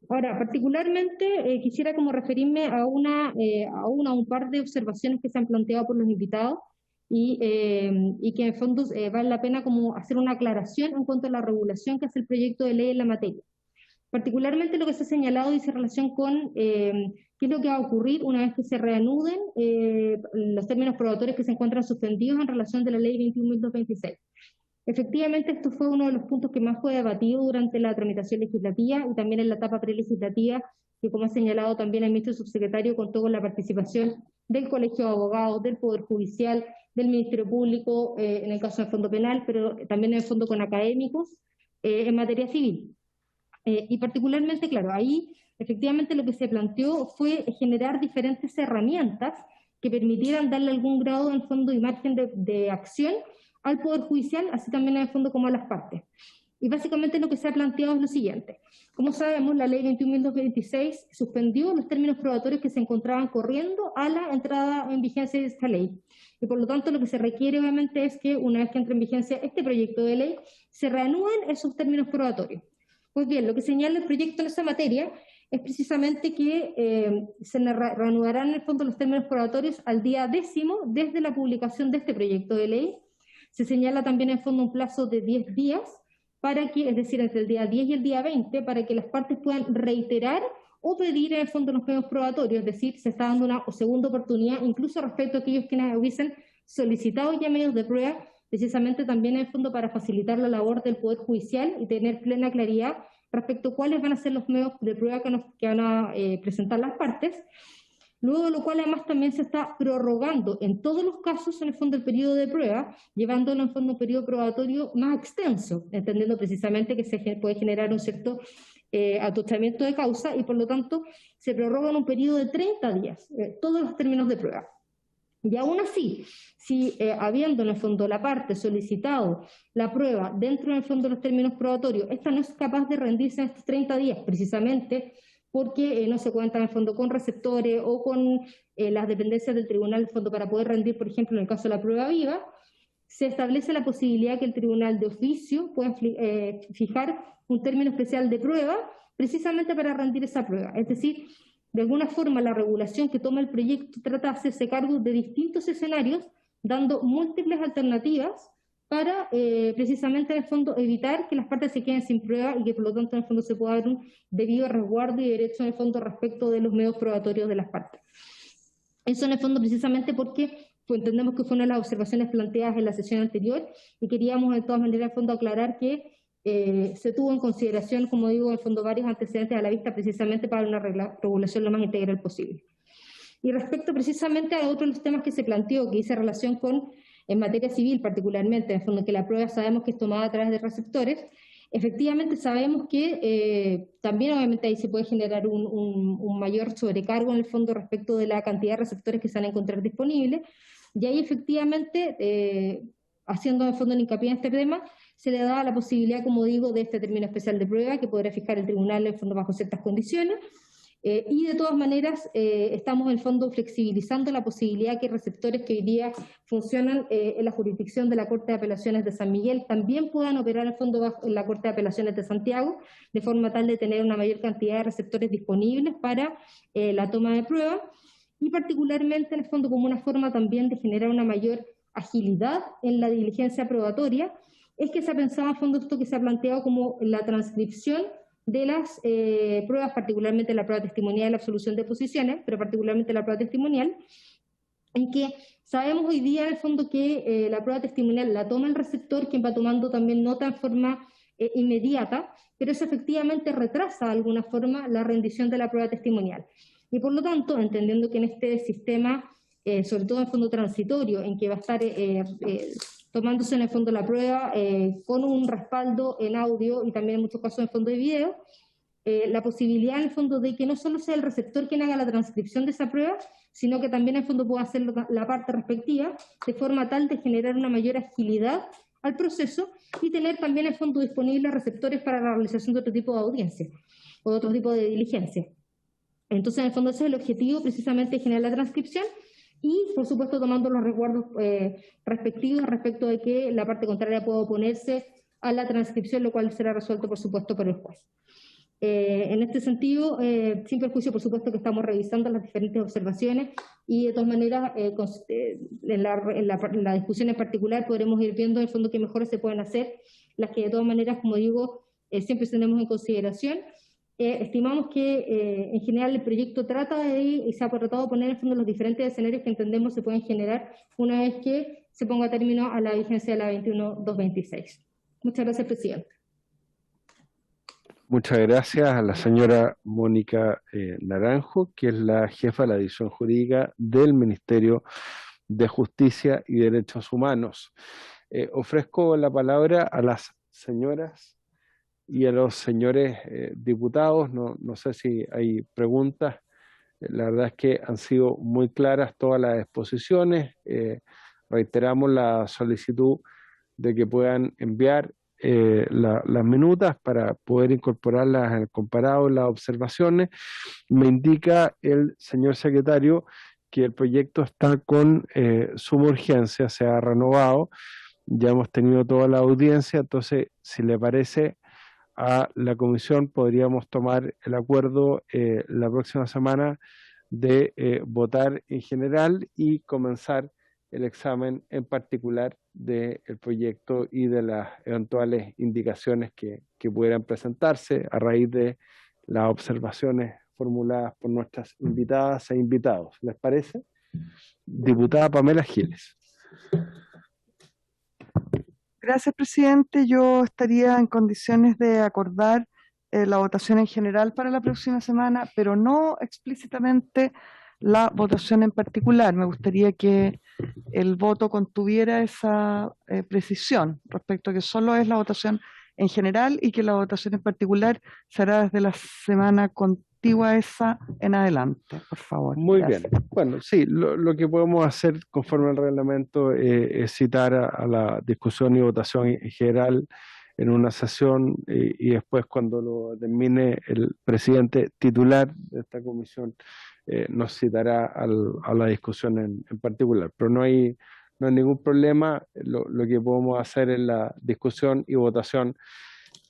Ahora, particularmente quisiera como referirme a un par de observaciones que se han planteado por los invitados y que en el fondo vale la pena como hacer una aclaración en cuanto a la regulación que hace el proyecto de ley en la materia. Particularmente lo que se ha señalado dice relación con qué es lo que va a ocurrir una vez que se reanuden los términos probatorios que se encuentran suspendidos en relación de la ley 21.226. Efectivamente, esto fue uno de los puntos que más fue debatido durante la tramitación legislativa y también en la etapa prelegislativa, que como ha señalado también el ministro subsecretario, contó con la participación del Colegio de Abogados, del Poder Judicial, del Ministerio Público, en el caso del Fondo Penal, pero también en el fondo con académicos en materia civil. Y particularmente, claro, ahí efectivamente lo que se planteó fue generar diferentes herramientas que permitieran darle algún grado en fondo y margen de acción al Poder Judicial, así también en el fondo como a las partes. Y básicamente lo que se ha planteado es lo siguiente. Como sabemos, la ley 21.226 suspendió los términos probatorios que se encontraban corriendo a la entrada en vigencia de esta ley. Y por lo tanto lo que se requiere obviamente es que una vez que entre en vigencia este proyecto de ley, se reanuden esos términos probatorios. Pues bien, lo que señala el proyecto en esa materia es precisamente que se reanudarán en el fondo los términos probatorios al día 10º desde la publicación de este proyecto de ley. Se señala también en el fondo un plazo de 10 días para que, es decir, entre el día 10 y el día 20, para que las partes puedan reiterar o pedir en el fondo los medios probatorios, es decir, se está dando una segunda oportunidad, incluso respecto a aquellos quienes hubiesen solicitado ya medios de prueba, precisamente también en el fondo para facilitar la labor del Poder Judicial y tener plena claridad respecto a cuáles van a ser los medios de prueba que van a presentar las partes. Luego de lo cual además también se está prorrogando en todos los casos en el fondo el periodo de prueba, llevándolo en fondo a un periodo probatorio más extenso, entendiendo precisamente que se puede generar un cierto atochamiento de causa y por lo tanto se prorroga en un periodo de 30 días, todos los términos de prueba. Y aún así, si habiendo en el fondo la parte solicitado la prueba dentro en el fondo de los términos probatorios, esta no es capaz de rendirse en estos 30 días, precisamente porque no se cuenta en el fondo con receptores o con las dependencias del tribunal en el fondo para poder rendir, por ejemplo, en el caso de la prueba viva, se establece la posibilidad que el tribunal de oficio pueda fijar un término especial de prueba precisamente para rendir esa prueba. Es decir, de alguna forma la regulación que toma el proyecto trata de hacerse cargo de distintos escenarios, dando múltiples alternativas para precisamente en el fondo evitar que las partes se queden sin prueba y que por lo tanto en el fondo se pueda dar un debido resguardo y derecho en el fondo respecto de los medios probatorios de las partes. Eso en el fondo precisamente porque entendemos que fue una de las observaciones planteadas en la sesión anterior y queríamos de todas maneras en el fondo aclarar que se tuvo en consideración, como digo, en el fondo varios antecedentes a la vista precisamente para una regulación lo más integral posible. Y respecto precisamente a otro de los temas que se planteó, que hice relación con en materia civil particularmente, en el fondo que la prueba sabemos que es tomada a través de receptores, efectivamente sabemos que también obviamente ahí se puede generar un mayor sobrecargo en el fondo respecto de la cantidad de receptores que se van a encontrar disponibles, y ahí efectivamente, haciendo en el fondo el hincapié en este tema, se le da la posibilidad, como digo, de este término especial de prueba que podrá fijar el tribunal en el fondo bajo ciertas condiciones, y de todas maneras estamos en el fondo flexibilizando la posibilidad que receptores que hoy día funcionan en la jurisdicción de la Corte de Apelaciones de San Miguel también puedan operar en el fondo bajo en la Corte de Apelaciones de Santiago, de forma tal de tener una mayor cantidad de receptores disponibles para la toma de prueba, y particularmente en el fondo como una forma también de generar una mayor agilidad en la diligencia probatoria, es que se ha pensado a fondo esto que se ha planteado como la transcripción de las pruebas, particularmente la prueba testimonial y la absolución de posiciones, pero particularmente la prueba testimonial, en que sabemos hoy día en el fondo que la prueba testimonial la toma el receptor, quien va tomando también nota en forma inmediata, pero eso efectivamente retrasa de alguna forma la rendición de la prueba testimonial. Y por lo tanto, entendiendo que en este sistema, sobre todo en fondo transitorio, en que va a estar tomándose en el fondo la prueba con un respaldo en audio y también en muchos casos en fondo de video, la posibilidad en el fondo de que no solo sea el receptor quien haga la transcripción de esa prueba, sino que también en el fondo pueda hacer la parte respectiva, de forma tal de generar una mayor agilidad al proceso y tener también en el fondo disponibles receptores para la realización de otro tipo de audiencia o de otro tipo de diligencia. Entonces, en el fondo ese es el objetivo, precisamente, de generar la transcripción y, por supuesto, tomando los resguardos respectivos respecto de que la parte contraria pueda oponerse a la transcripción, lo cual será resuelto, por supuesto, por el juez. En este sentido, sin perjuicio, por supuesto, que estamos revisando las diferentes observaciones y, de todas maneras, en la discusión en particular podremos ir viendo, en el fondo, qué mejoras se pueden hacer, las que, de todas maneras, como digo, siempre tenemos en consideración. Estimamos que en general el proyecto trata de ir y se ha tratado de poner en fondo los diferentes escenarios que entendemos se pueden generar una vez que se ponga término a la vigencia de la 21.226. Muchas gracias, presidente. Muchas gracias a la señora Mónica Naranjo, que es la jefa de la División Jurídica del Ministerio de Justicia y Derechos Humanos. Ofrezco la palabra a las señoras y a los señores diputados. No sé si hay preguntas. La verdad es que han sido muy claras todas las exposiciones. Reiteramos la solicitud de que puedan enviar las minutas para poder incorporarlas en el comparado, las observaciones. Me indica el señor secretario que el proyecto está con suma urgencia, se ha renovado, ya hemos tenido toda la audiencia, entonces si le parece a la comisión podríamos tomar el acuerdo la próxima semana de votar en general y comenzar el examen en particular del proyecto y de las eventuales indicaciones que pudieran presentarse a raíz de las observaciones formuladas por nuestras invitadas e invitados. ¿Les parece? Diputada Pamela Giles. Gracias, presidente. Yo estaría en condiciones de acordar la votación en general para la próxima semana, pero no explícitamente la votación en particular. Me gustaría que el voto contuviera esa precisión respecto a que solo es la votación en general y que la votación en particular será desde la semana contigua esa en adelante, por favor. Muy Gracias. bien. Bueno, sí, lo que podemos hacer conforme al reglamento es citar a la discusión y votación en general en una sesión y después cuando lo termine el presidente titular de esta comisión nos citará a la discusión en particular. Pero no hay ningún problema, lo que podemos hacer es la discusión y votación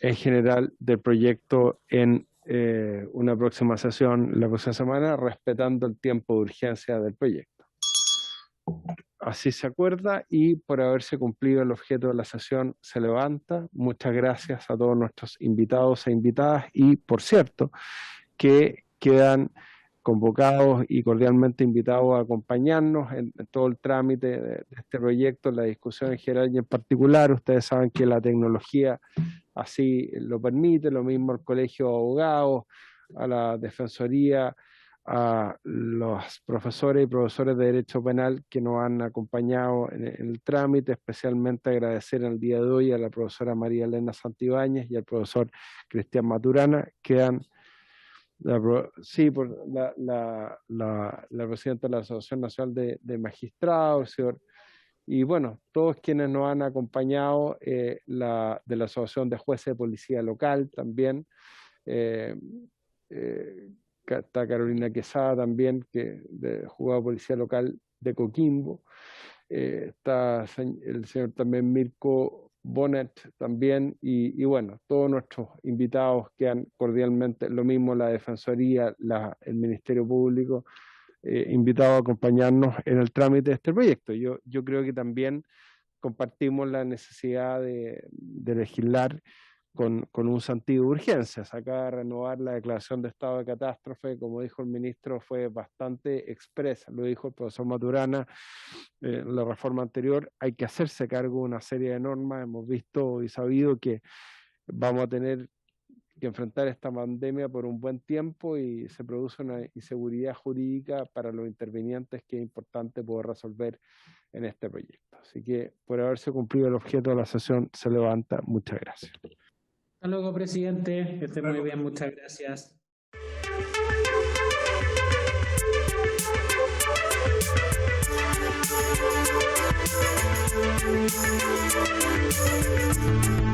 en general del proyecto en una próxima sesión la próxima semana, respetando el tiempo de urgencia del proyecto. Así se acuerda y por haberse cumplido el objeto de la sesión se levanta. Muchas gracias a todos nuestros invitados e invitadas y, por cierto, que quedan convocados y cordialmente invitados a acompañarnos en todo el trámite de este proyecto, la discusión en general y en particular. Ustedes saben que la tecnología así lo permite, lo mismo al Colegio de Abogados, a la Defensoría, a los profesores y profesores de Derecho Penal que nos han acompañado en el trámite, especialmente agradecer el día de hoy a la profesora María Elena Santibáñez y al profesor Cristian Maturana, que han la presidenta de la Asociación Nacional de Magistrados, y bueno, todos quienes nos han acompañado, de la Asociación de Jueces de Policía Local también, está Carolina Quesada también, que de Juzgado de Policía Local de Coquimbo, está el señor también Mirko Bonet también, y bueno, todos nuestros invitados quedan cordialmente, lo mismo la Defensoría, el Ministerio Público, invitados a acompañarnos en el trámite de este proyecto. Yo creo que también compartimos la necesidad de legislar con un sentido de urgencia. Se acaba de renovar la declaración de estado de catástrofe, como dijo el ministro, fue bastante expresa, lo dijo el profesor Maturana, la reforma anterior, hay que hacerse cargo de una serie de normas. Hemos visto y sabido que vamos a tener que enfrentar esta pandemia por un buen tiempo y se produce una inseguridad jurídica para los intervinientes que es importante poder resolver en este proyecto. Así que por haberse cumplido el objeto de la sesión se levanta. Muchas gracias. Hasta luego, presidente. Que esté muy bien. Muchas gracias. Thank you.